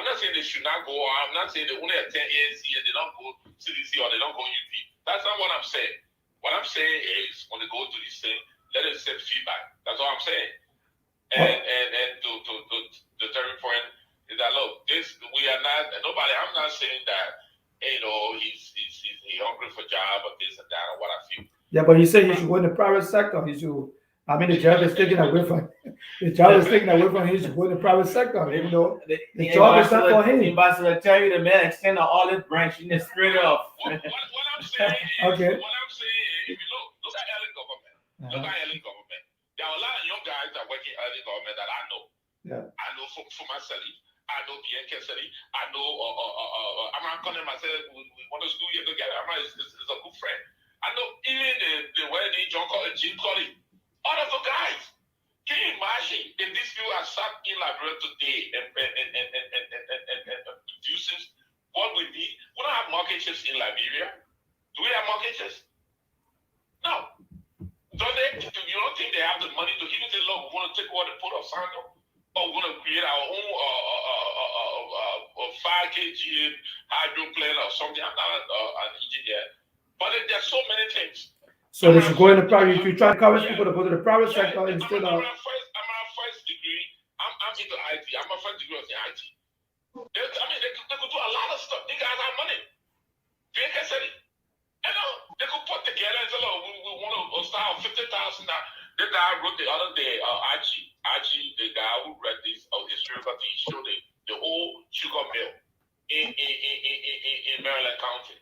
not saying they should not go. I'm not saying they only attend ANC and they don't go CDC or they don't go UP. That's not what I'm saying. What I'm saying is when they go to these things, let them send feedback. That's all I'm saying. And to the third point is that we are not nobody. I'm not saying that he's hungry for job or this and that or what I feel. Yeah, but he said he should go in the private sector. He should. The job is taken away from. The job is taken away from him. He should go in the private sector. Even though the job is not for him. Ambassador tell you the man extend the olive branch in the spirit of. What I'm saying is, okay. What I'm saying is, if you look at LA government. Look at LA government. There are a lot of young guys that work in LA government that I know. Yeah. I know for myself. I know Bianca Sally. I know I'm not calling myself. We went to school here together. Is a good friend. I know even the wedding Jim Colley. All of the guys. Can you imagine if these people are sat in Liberia today and producing what we need? We don't have mortgages in Liberia. Do we have mortgages? No. You don't think they have the money to even say, look, we want to take over the port of Sando, or we want to create our own 5 kg hydro plant or something? I'm not an engineer, but there's so many things. So they should go in the private. If you try to encourage people to go to the private sector instead of. I'm my first degree. I'm into IT. I'm my first degree in IT. They could do a lot of stuff. These guys have money. They could put together and say, the other day, Archie, the guy who read this historical thing, showed the old sugar mill in Maryland County.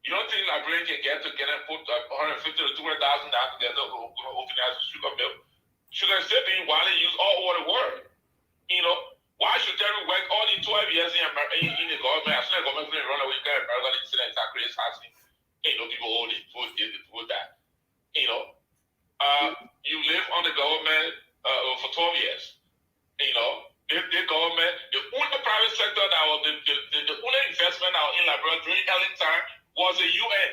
You don't think Liberian can get and put $150,000 to $200,000 together to open as a sugar mill? Sugar is still being widely used all over the world. Why should Terry work all the 12 years in the government? As soon as the government run away, America incident is creates housing. People hold it, put that. You live on the government for 12 years. The government, the only private sector that was the only investment that was in Liberia during early time was the UN.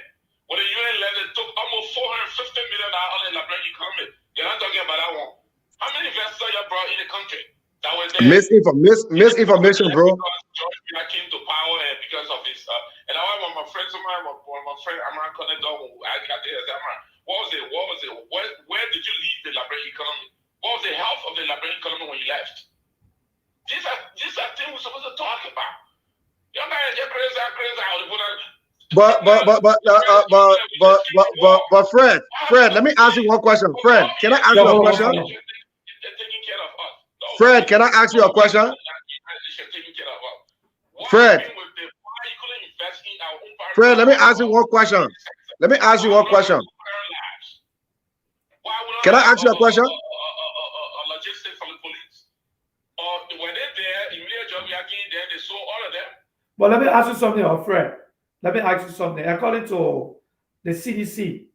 When the UN left, it took almost $450 million on the Liberian economy. You're not talking about that one. How many investors you brought in the country that were there? Misinformation, bro. Because George came to power and because of his and I want my friend, Amara Connector, I got there. What was it? Where did you leave the Liberian economy? What was the health of the Liberian economy when you left? These are things we're supposed to talk about. Young guys get crazy. But Fred, let me ask you one question. Fred, can I ask you a question? They're taking care of us. Fred, can I ask you a question? Fred, let me ask you one question. Can I ask you a question? Logistics from the police. Or were they there? Immediate job then they saw all of them. But let me ask you something, Fred. Let me ask you something. According to the CDC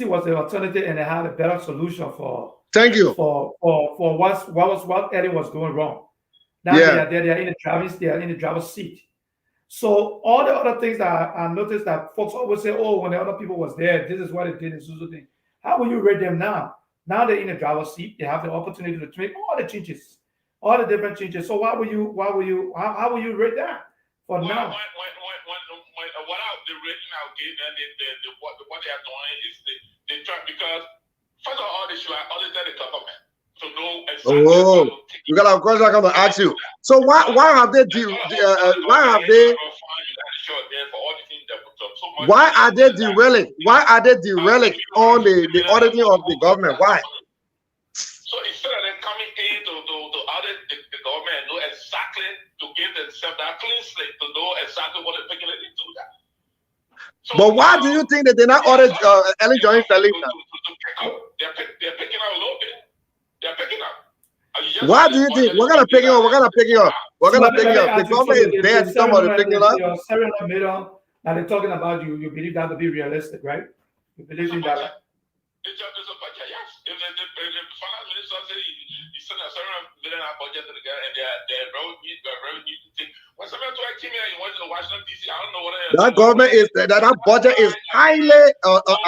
was the alternative, and they had a better solution for. Thank you. For what Eddie was doing wrong. Now they are in the driver's seat. So all the other things that I noticed that folks always say, oh, when the other people was there, this is what it did and so thing. How will you rate them now? Now they're in the driver's seat. They have the opportunity to make all the changes, all the different changes. So how will you rate that for now? The rating I'll give and what they are doing is they try because first of all they should always tell the government to know exactly. You got a question I'm going to ask you. So why are they derailing on the auditing of the government? Why? So instead of them coming in to audit the government and know exactly to give themselves that clean slate to know exactly what they're picking, they do that. So, but why do you think that they're not audit Ellen Jones selling them? They're picking up a little bit. They're picking up. Why do you think we're gonna pick it up? The government is dead. Somebody picking up. Now they're talking about you. You believe that to be realistic, right? You believe in that? It's a budget, yes. If the finance minister says he sent a $7 million budget to the guy, and they're very new thing. When somebody came here and he went to Washington D.C., I don't know what that government is. That budget is highly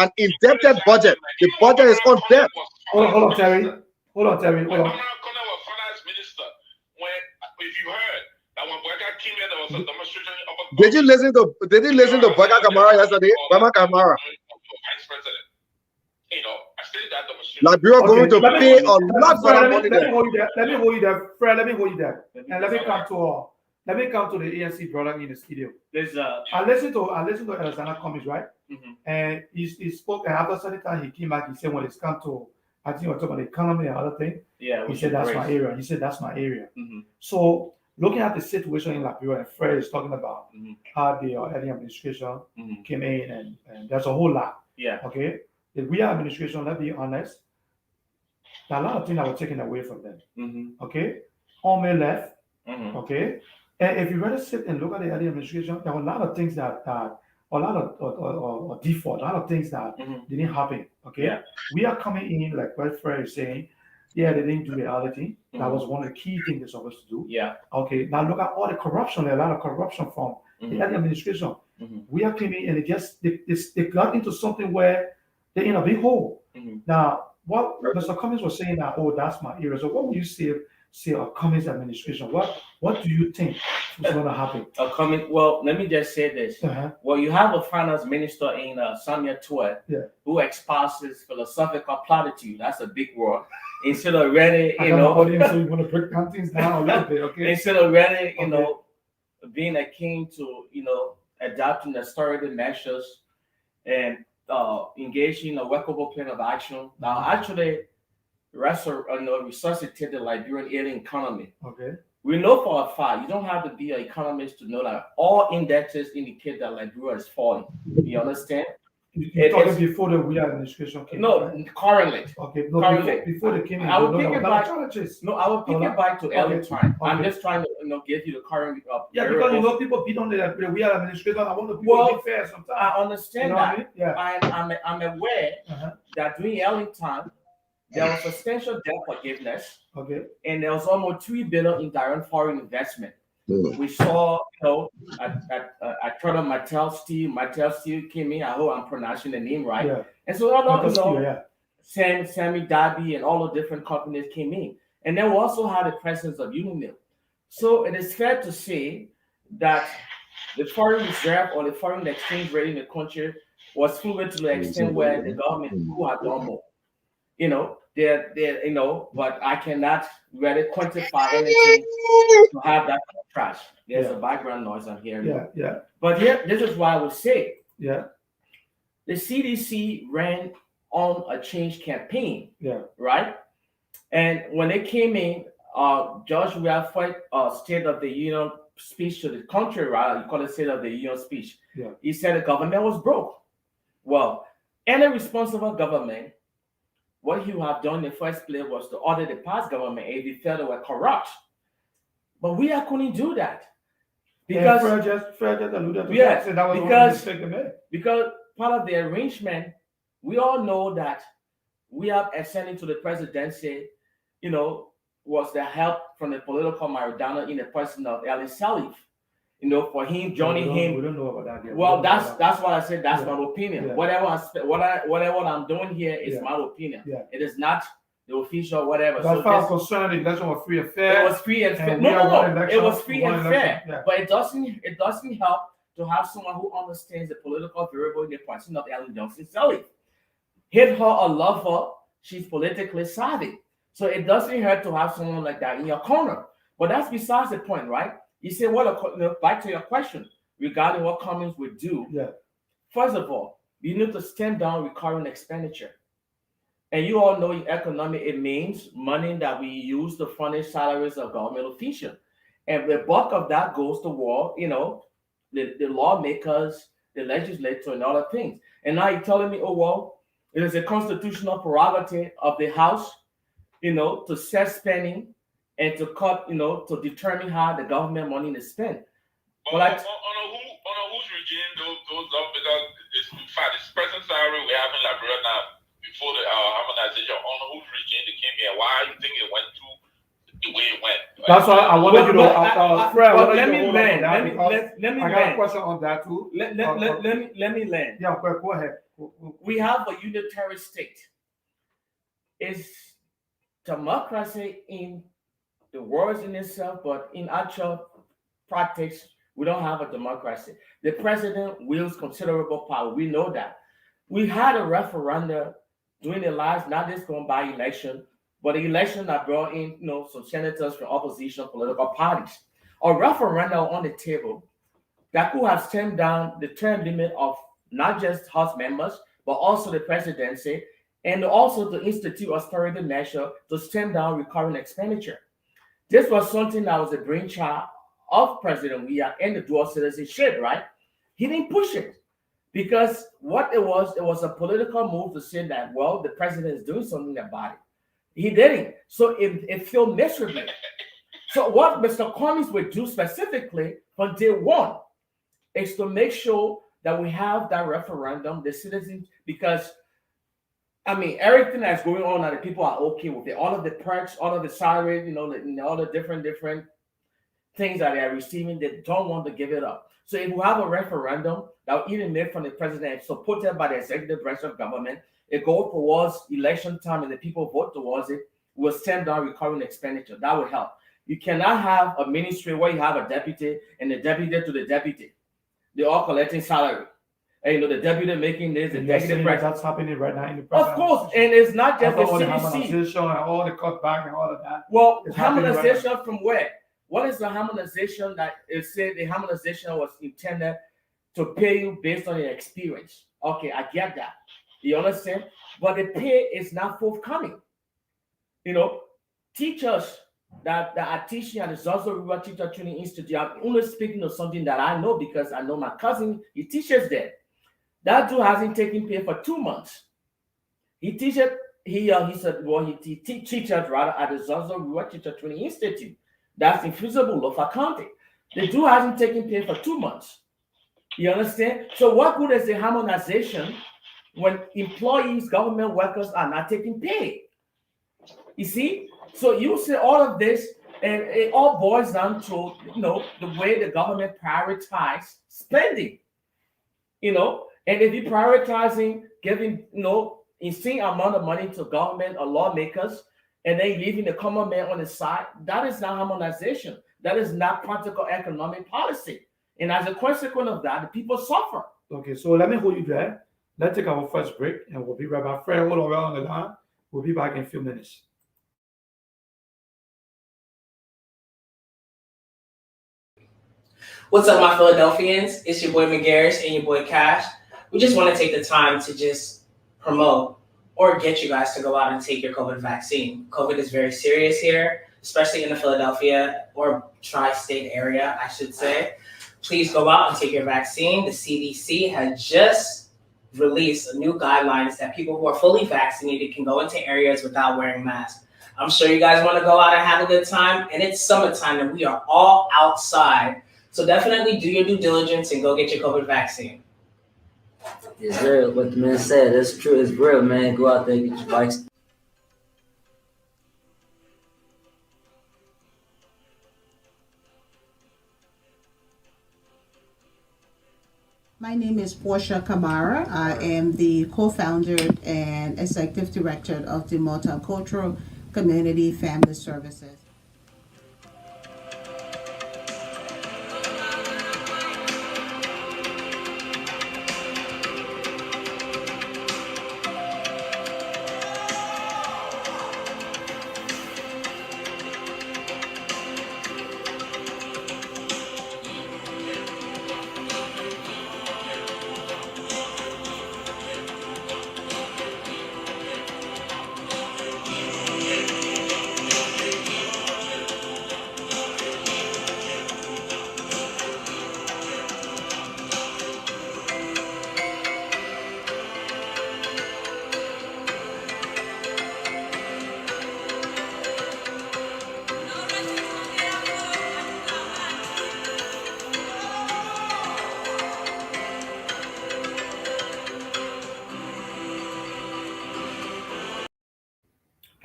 an indebted budget. The budget is on debt. Hold on, Terry. I'm not going to finance minister. If you heard that when Boyka came here, there was a demonstration. Did you listen to Boyka Kamara yesterday? Boyka Kamara. Vice President. I stated that demonstration. Liberia going to pay a lot of money. Let me hold you there, Fred. Let me hold you there, and let me come to the ANC brother in the studio. I listened to Alexander Cummings, right? Mm-hmm. And he spoke, and after certain time he came back. He said when it's come to, I think we're talking about the economy and other thing. Yeah, he said that's my area. Mm-hmm. So looking at the situation in Liberia, and Fred is talking about how the early administration came in, and there's a whole lot. Yeah. Okay. The we administration, let's be honest, there are a lot of things that were taken away from them. Mm-hmm. Okay. Home left. Mm-hmm. Okay. And if you really sit and look at the early administration, there were a lot of things that a lot of default, a lot of things that didn't happen. Okay. Yeah. We are coming in, like what Fred is saying, they didn't do the auditing. That was one of the key things they're supposed to do. Yeah. Okay. Now look at all the corruption, a lot of corruption from the early administration. We are coming in and they got into something where they're in a big hole. Now, what Mr. Cummings was saying that, oh, that's my area. So what would you say a Cummings administration? What do you think is going to happen? Well, let me just say this. Well, you have a finance minister in Sonia Tuet who espouses philosophical platitude. That's a big word. Instead of ready, so you want to break things down a little bit, okay? Instead of ready, being akin to, adopting austerity measures and engaging in a workable plan of action. Now, actually, resuscitate the Liberian alien economy. Okay. We know for a fact, you don't have to be an economist to know that all indexes indicate that Liberia is falling. You understand? You're talking before the we administration came. No, right? currently. Okay, no, Currently. before they came in, I will you know pick there it were a lot back. of challenges. No, I will pick it back to Lrtn. I'm just trying to give you the current. Yeah, because you know people beat on the we are administration. I want to be fair sometimes. I understand that. I mean? Yeah. I'm aware that during Lrtn, there was substantial debt forgiveness. Okay. And there was almost $3 billion in direct foreign investment. We saw, I thought of Mattel Steel came in. I hope I'm pronouncing the name right. Yeah. And so Sammy Darby and all the different companies came in. And then we also had the presence of Unimil. So it is fair to say that the foreign reserve or the foreign exchange rate in the country was fluid to the extent where the government could have done more. But I cannot really quantify anything to have that contrast. There's a background noise I'm hearing. Yeah. But this is why I would say, the CDC ran on a change campaign. Yeah. Right? And when they came in, George Wilford, State of the Union speech to the country, right? You call it State of the Union speech. Yeah. He said the government was broke. Well, any responsible government, what he would have done in the first place was to order the past government if he felt they were corrupt. But we couldn't do that. Because Fred just alluded to that. So that was because part of the arrangement, we all know that we have ascending to the presidency, was the help from the political Maradona in the person of Ali Salif. For him joining him. We don't know about that yet. Well, that's what I said. That's my opinion. Yeah. Whatever I'm doing here is my opinion. Yeah. It is not the official whatever. As far as concerned, the election was free and fair. It was free and fair. It was free and fair. Yeah. But it doesn't help to have someone who understands the political variable in the person of Ellen Johnson Sirleaf. Hate her or love her, she's politically savvy. So it doesn't hurt to have someone like that in your corner. But that's besides the point, right? You say, back to your question regarding what Cummings would do. Yeah. First of all, you need to stem down recurring expenditure. And you all know in economy, it means money that we use to furnish salaries of government officials. And the bulk of that goes toward, the lawmakers, the legislature, and other things. And now you're telling me, it is a constitutional prerogative of the House, to set spending and to cut, to determine how the government money is spent. On whose regime those up, because in fact, this present salary we have in Liberia now, before the harmonization, on whose regime they came here, why you think it went through the way it went? That's why I wanted you to, Fred, let me land. I got a question on that too. Let me land. Yeah, go ahead. We have a unitary state. Is democracy in the words in itself, but in actual practice, we don't have a democracy. The president wields considerable power. We know that. We had a referendum during the last, not this going by election, but the election that brought in, some senators from opposition political parties. A referendum on the table that could have stemmed down the term limit of not just House members, but also the presidency, and also to institute austerity measure to stem down recurring expenditure. This was something that was the brainchild of President Weah and the dual citizenship, right? He didn't push it because what it was a political move to say that, the president is doing something about it. He didn't. So it failed miserably. So what Mr. Cummings would do specifically from day one is to make sure that we have that referendum, the citizens, because everything that's going on now, the people are okay with it. All of the perks, all of the salaries, all the different things that they are receiving, they don't want to give it up. So if we have a referendum that will even made from the president, supported by the executive branch of government, it goes towards election time and the people vote towards it, will stem down recurring expenditure. That will help. You cannot have a ministry where you have a deputy and the deputy to the deputy. They're all collecting salary. And the deputy making this, the executive branch. That's happening right now in the president. Of course, and it's not just the CDC. The harmonization and all the cutback and all of that. Well, harmonization right from where? What is the harmonization that is said the harmonization was intended to pay you based on your experience? Okay, I get that. You understand? But the pay is not forthcoming. Teachers that are teaching at the Zazzle River Teacher Training Institute. I'm only speaking of something that I know because I know my cousin, he teaches there. That dude hasn't taken pay for 2 months. He teaches, he said, well, he teaches rather at the Zazzle River Teacher Training Institute. That's in Feasible Lofa County. The dude hasn't taken pay for 2 months. You understand? So what good is the harmonization when employees, government workers are not taking pay? You see? So you see all of this, and it all boils down to, the way the government prioritizes spending, and if you're prioritizing giving, insane amount of money to government or lawmakers, and then leaving the common man on the side, that is not harmonization. That is not practical economic policy. And as a consequence of that, the people suffer. Okay, so let me hold you there. Let's take our first break, and we'll be right back. Fred, hold on on the line. We'll be back in a few minutes. What's up, my Philadelphians? It's your boy McGarris and your boy Cash. We just want to take the time to just promote or get you guys to go out and take your COVID vaccine. COVID is very serious here, especially in the Philadelphia or tri-state area, I should say. Please go out and take your vaccine. The CDC has just released new guidelines that people who are fully vaccinated can go into areas without wearing masks. I'm sure you guys want to go out and have a good time, and it's summertime and we are all outside. So definitely do your due diligence and go get your COVID vaccine. Yes, sir. What the man said, that's true. It's real, man. Go out there and get your bikes. My name is Portia Kamara. I am the co-founder and executive director of the Multicultural Community Family Services.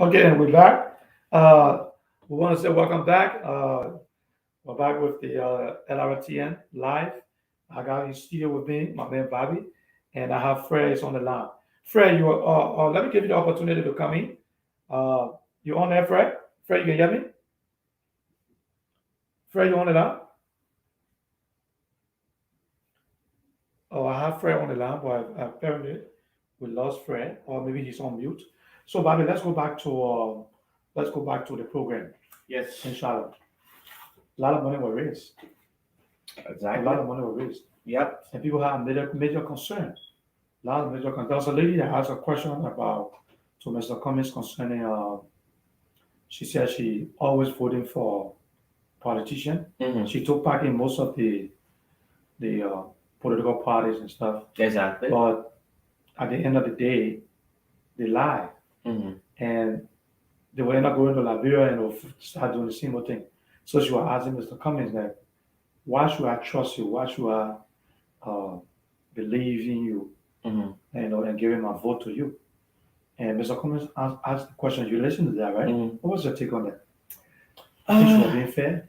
Okay, and we're back. We want to say welcome back. We're back with the Lrtn live. I got in studio with me, my man Bobby, and I have Fred is on the line. Fred, you let me give you the opportunity to come in. You on there, Fred? Fred, you can hear me? Fred, you on the line? Oh, I have Fred on the line, but apparently we lost Fred, or maybe he's on mute. So, Bobby, let's go back to the program Yes, in Charlotte. A lot of money was raised. exactly. A lot of money was raised, Yep. and people have major concern. A lot of major concern. There was a lady that asked a question about to Mr. Cummings concerning. She said she always voting for politician. Mhm. She took part in most of the political parties and stuff, Exactly. but at the end of the day, they lie. Mhm. And they will end up going to Liberia and will start doing the same old thing. So she was asking Mr. Cummings that, why should I trust you? Why should I believe in you? Mhm. And giving my vote to you? And Mr. Cummings asked the question. You listened to that, right? Mhm. What was your take on that? I think she was being fair.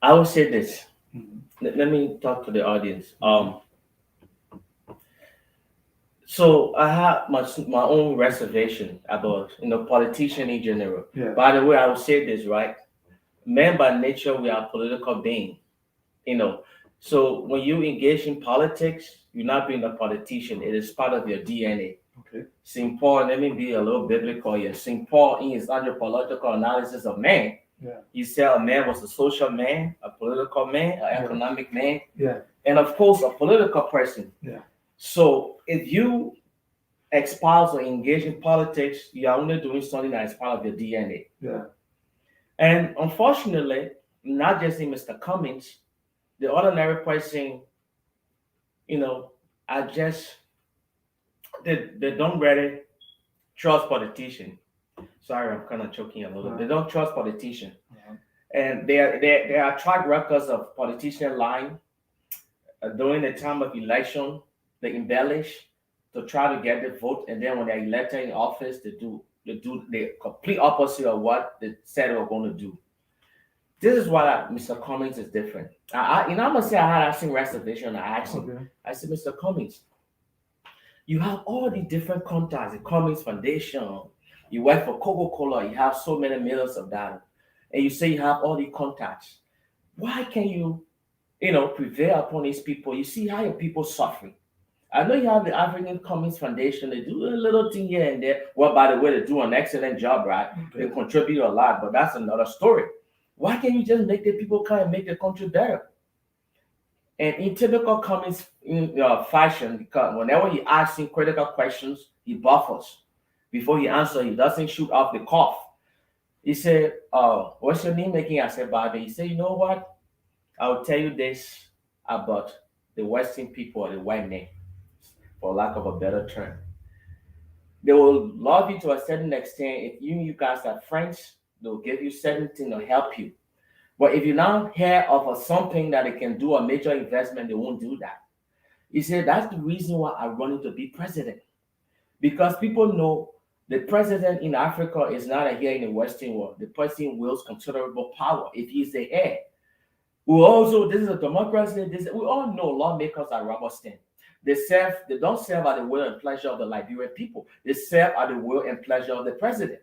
I would say this. Mhm. Let me talk to the audience. So I have my own reservation about politician in general. Yeah. By the way, I will say this, right? Men by nature, we are political being. So when you engage in politics, you're not being a politician. It is part of your DNA. Okay. St. Paul, let me be a little biblical here. St. Paul, in his anthropological analysis of man, Yeah. he said a man was a social man, a political man, an Yeah. economic man, Yeah. and of course, a political person. Yeah. So if you espouse or engage in politics, you are only doing something that is part of your DNA. Yeah. And unfortunately, not just in Mr. Cummings, the ordinary person, you know, are just they don't really trust politicians. Sorry, I'm kind of choking a little. They don't trust politicians, and there are track records of politicians lying during the time of election. They embellish to try to get the vote, and then when they're elected in office, they do the complete opposite of what they said they were going to do. This is why Mr. Cummings is different. I'm gonna say I had asking reservation. I asked him. Okay. I said, Mr. Cummings, you have all the different contacts, the Cummings Foundation. You work for Coca-Cola. You have so many millions of dollars, and you say you have all the contacts. Why can you prevail upon these people? You see how your people suffering. I know you have the African Cummings Foundation. They do a little thing here and there. Well, by the way, they do an excellent job, right? They contribute a lot, but that's another story. Why can't you just make the people come and make the country better? And in typical Cummings fashion, because whenever he asks him critical questions, he buffers. Before he answers, he doesn't shoot off the cuff. He said, what's your name making? I said, Bobby. He said, you know what? I'll tell you this about the Western people or the white men, for lack of a better term. They will love you to a certain extent. If you guys are friends, they'll give you certain things to help you. But if you now hear of something that they can do a major investment, they won't do that. He said that's the reason why I wanted to be president. Because people know the president in Africa is not a here in the Western world. The president wields considerable power if he's the heir. This is a democracy. We all know lawmakers are rubber stamp. They don't serve at the will and pleasure of the Liberian people. They serve at the will and pleasure of the president,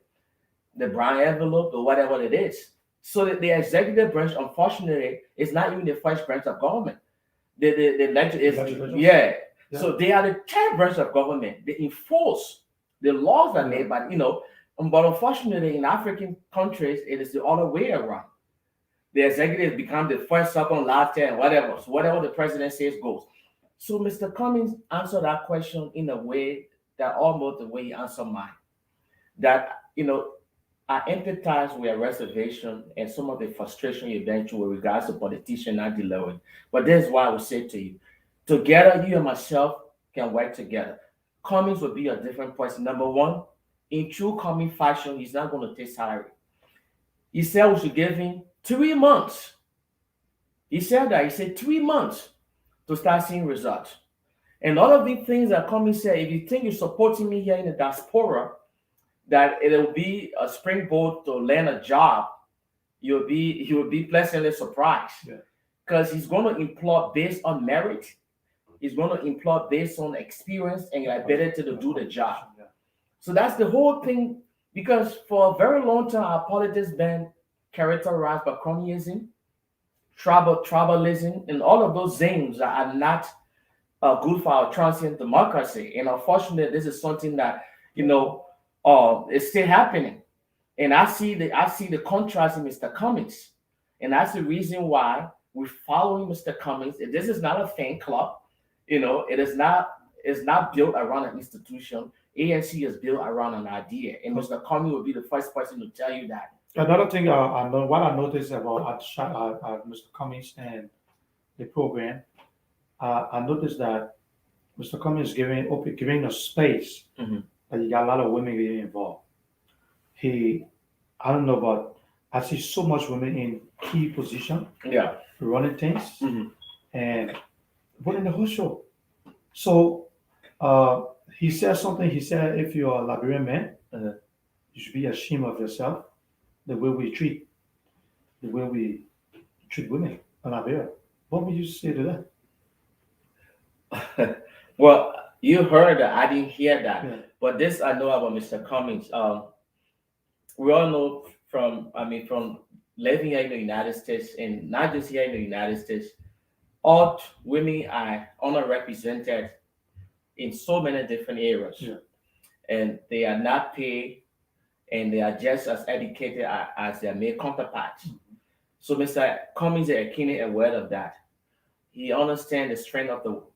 the brown envelope or whatever it is. So the executive branch, unfortunately, is not even the first branch of government. The legislature, yeah. So they are the third branch of government. They enforce the laws that are made by, but unfortunately in African countries, it is the other way around. The executive become the first, second, last, and whatever. So whatever the president says goes. So Mr. Cummings answered that question in a way that almost the way he answered mine. That, I empathize with your reservation and some of the frustration you went through with regards to politicians not delivering. But this is why I would say to you, together, you and myself can work together. Cummings will be a different person. Number one, in true Cummings fashion, he's not going to take salary. He said we should give him 3 months. He said that. He said 3 months to start seeing results. And all of these things that Cummings said, if you think you're supporting me here in the diaspora, that it'll be a springboard to land a job, you'll be pleasantly surprised. Because he's going to employ based on merit. He's going to employ based on experience and your ability to do the job. So that's the whole thing. Because for a very long time, our politics been characterized by cronyism, tribalism, and all of those things that are not good for our transient democracy. And unfortunately, this is something that it's still happening. And I see the contrast in Mr. Cummings, and that's the reason why we're following Mr. Cummings. And this is not a fan club, it is not built around an institution. ANC is built around an idea, and Mr. Cummings will be the first person to tell you that. Another thing I know, what I noticed about Mr. Cummings and the program, I noticed that Mr. Cummings is giving a space that you got a lot of women getting involved. I don't know, but I see so much women in key position, running things, and running the whole show. So he said something. He said, if you're a Liberian man, you should be ashamed of yourself. The way we treat women in Liberia. What would you say to that? Well, you heard that. I didn't hear that. But this I know about Mr. Cummings. We all know from living here in the United States, and not just here in the United States, all women are underrepresented in so many different areas. And they are not paid, and they are just as educated as their male counterparts. So Mr. Cummings is keenly aware of that. He understands the strength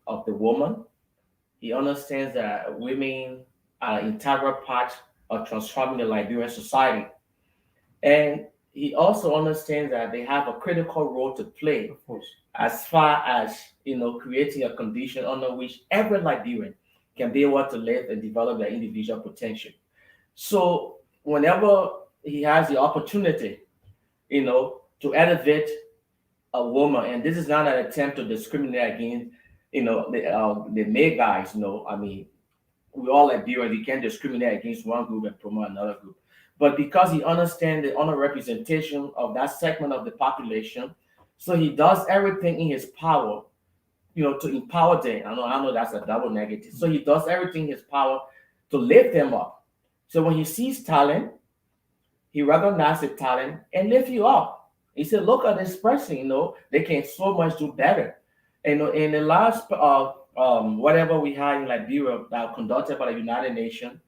of the woman. He understands that women are an integral part of transforming the Liberian society. And he also understands that they have a critical role to play Of course. as far as creating a condition under which every Liberian can be able to live and develop their individual potential. So whenever he has the opportunity, to elevate a woman, and this is not an attempt to discriminate against, the male guys. I mean, we all Liberians. You can't discriminate against one group and promote another group. But because he understands the underrepresentation of that segment of the population, so he does everything in his power, to empower them. I know that's a double negative. So he does everything in his power to lift them up. So when he sees talent, he recognizes the talent and lift you up. He said, "Look at this person. They can so much do better." And in the last whatever we had in Liberia that conducted by the United Nations,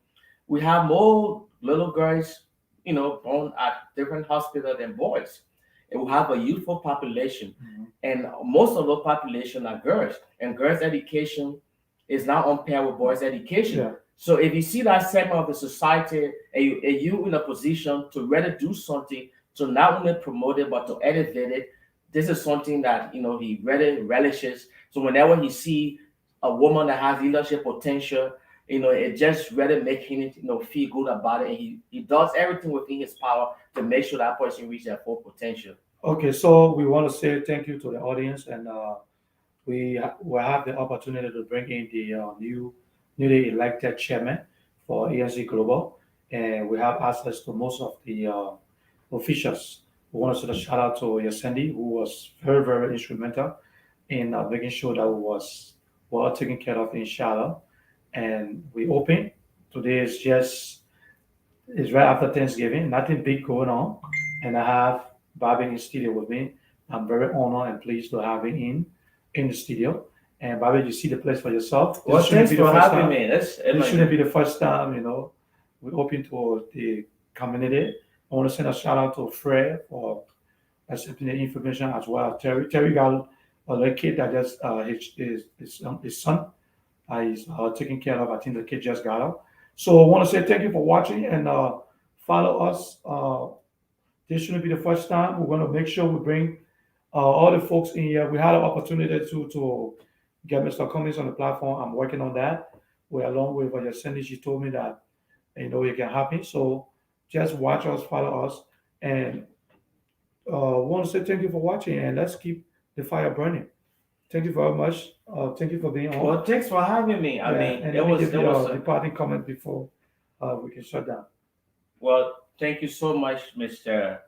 we have more little girls, born at different hospitals than boys. And we have a youthful population. Mhm. And most of the population are girls. And girls' education is not on par with boys' education. Yeah. So if you see that segment of the society and you in a position to really do something to not only promote it but to elevate it, this is something that he really relishes. So whenever he see a woman that has leadership potential, it just really making it feel good about it. And he does everything within his power to make sure that person reaches their full potential. Okay, so we want to say thank you to the audience, and we will have the opportunity to bring in the newly elected chairman for ANC Global, and we have access to most of the officials. We want to sort of shout out to Yasendi, who was very, very instrumental in making sure that we was well taken care of in Charlotte. And we open. Today is just it's right after Thanksgiving, nothing big going on, and I have Bobby in the studio with me. I'm very honored and pleased to have him in the studio. And Bobby, you see the place for yourself. Well, thanks for having me. This shouldn't be the first time, we open to the community. I want to send a shout out to Fred for accepting the information as well. Terry got a little kid that just his son is taken care of. I think the kid just got out. So I want to say thank you for watching and follow us. This shouldn't be the first time. We're going to make sure we bring all the folks in here. We had an opportunity to get Mr. Cummings on the platform. I'm working on that. We're along with Yasendi. She told me that you can happen. So just watch us, follow us, and want to say thank you for watching. And let's keep the fire burning. Thank you very much. Thank you for being on. Well, thanks for having me. I mean, and it was a departing comment before we can shut down. Well, thank you so much, Mr.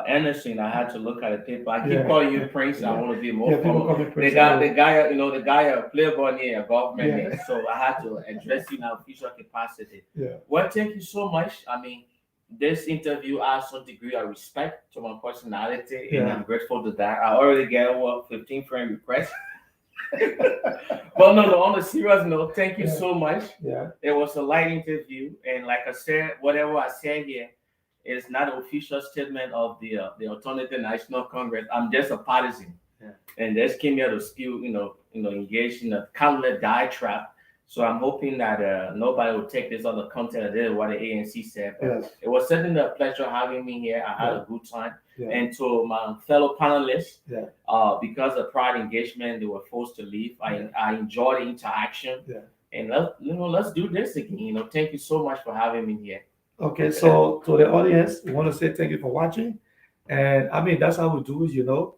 Anderson. I had to look at the paper. I keep calling you Prince. I want to be more people formal. call me Prince. The guy, a playboy near a government name. So I had to address you in official capacity. Yeah. Well, thank you so much. I mean, this interview has some degree of respect to my personality, and I'm grateful to that. I already get over 15 friend requests. But no, on a serious note, thank you so much. Yeah. It was a light interview, and like I said, whatever I said here is not an official statement of the Lrtn National Congress. I'm just a partisan, and just came here to spew, engage in a countless diatribe. So I'm hoping that nobody will take this other content and did what the ANC said. But it was certainly a pleasure having me here. I had a good time. And to my fellow panelists, because of prior engagement, they were forced to leave. I enjoyed the interaction. And let's do this again. Thank you so much for having me here. Okay, so to the audience, we want to say thank you for watching. And I mean, that's how we do it,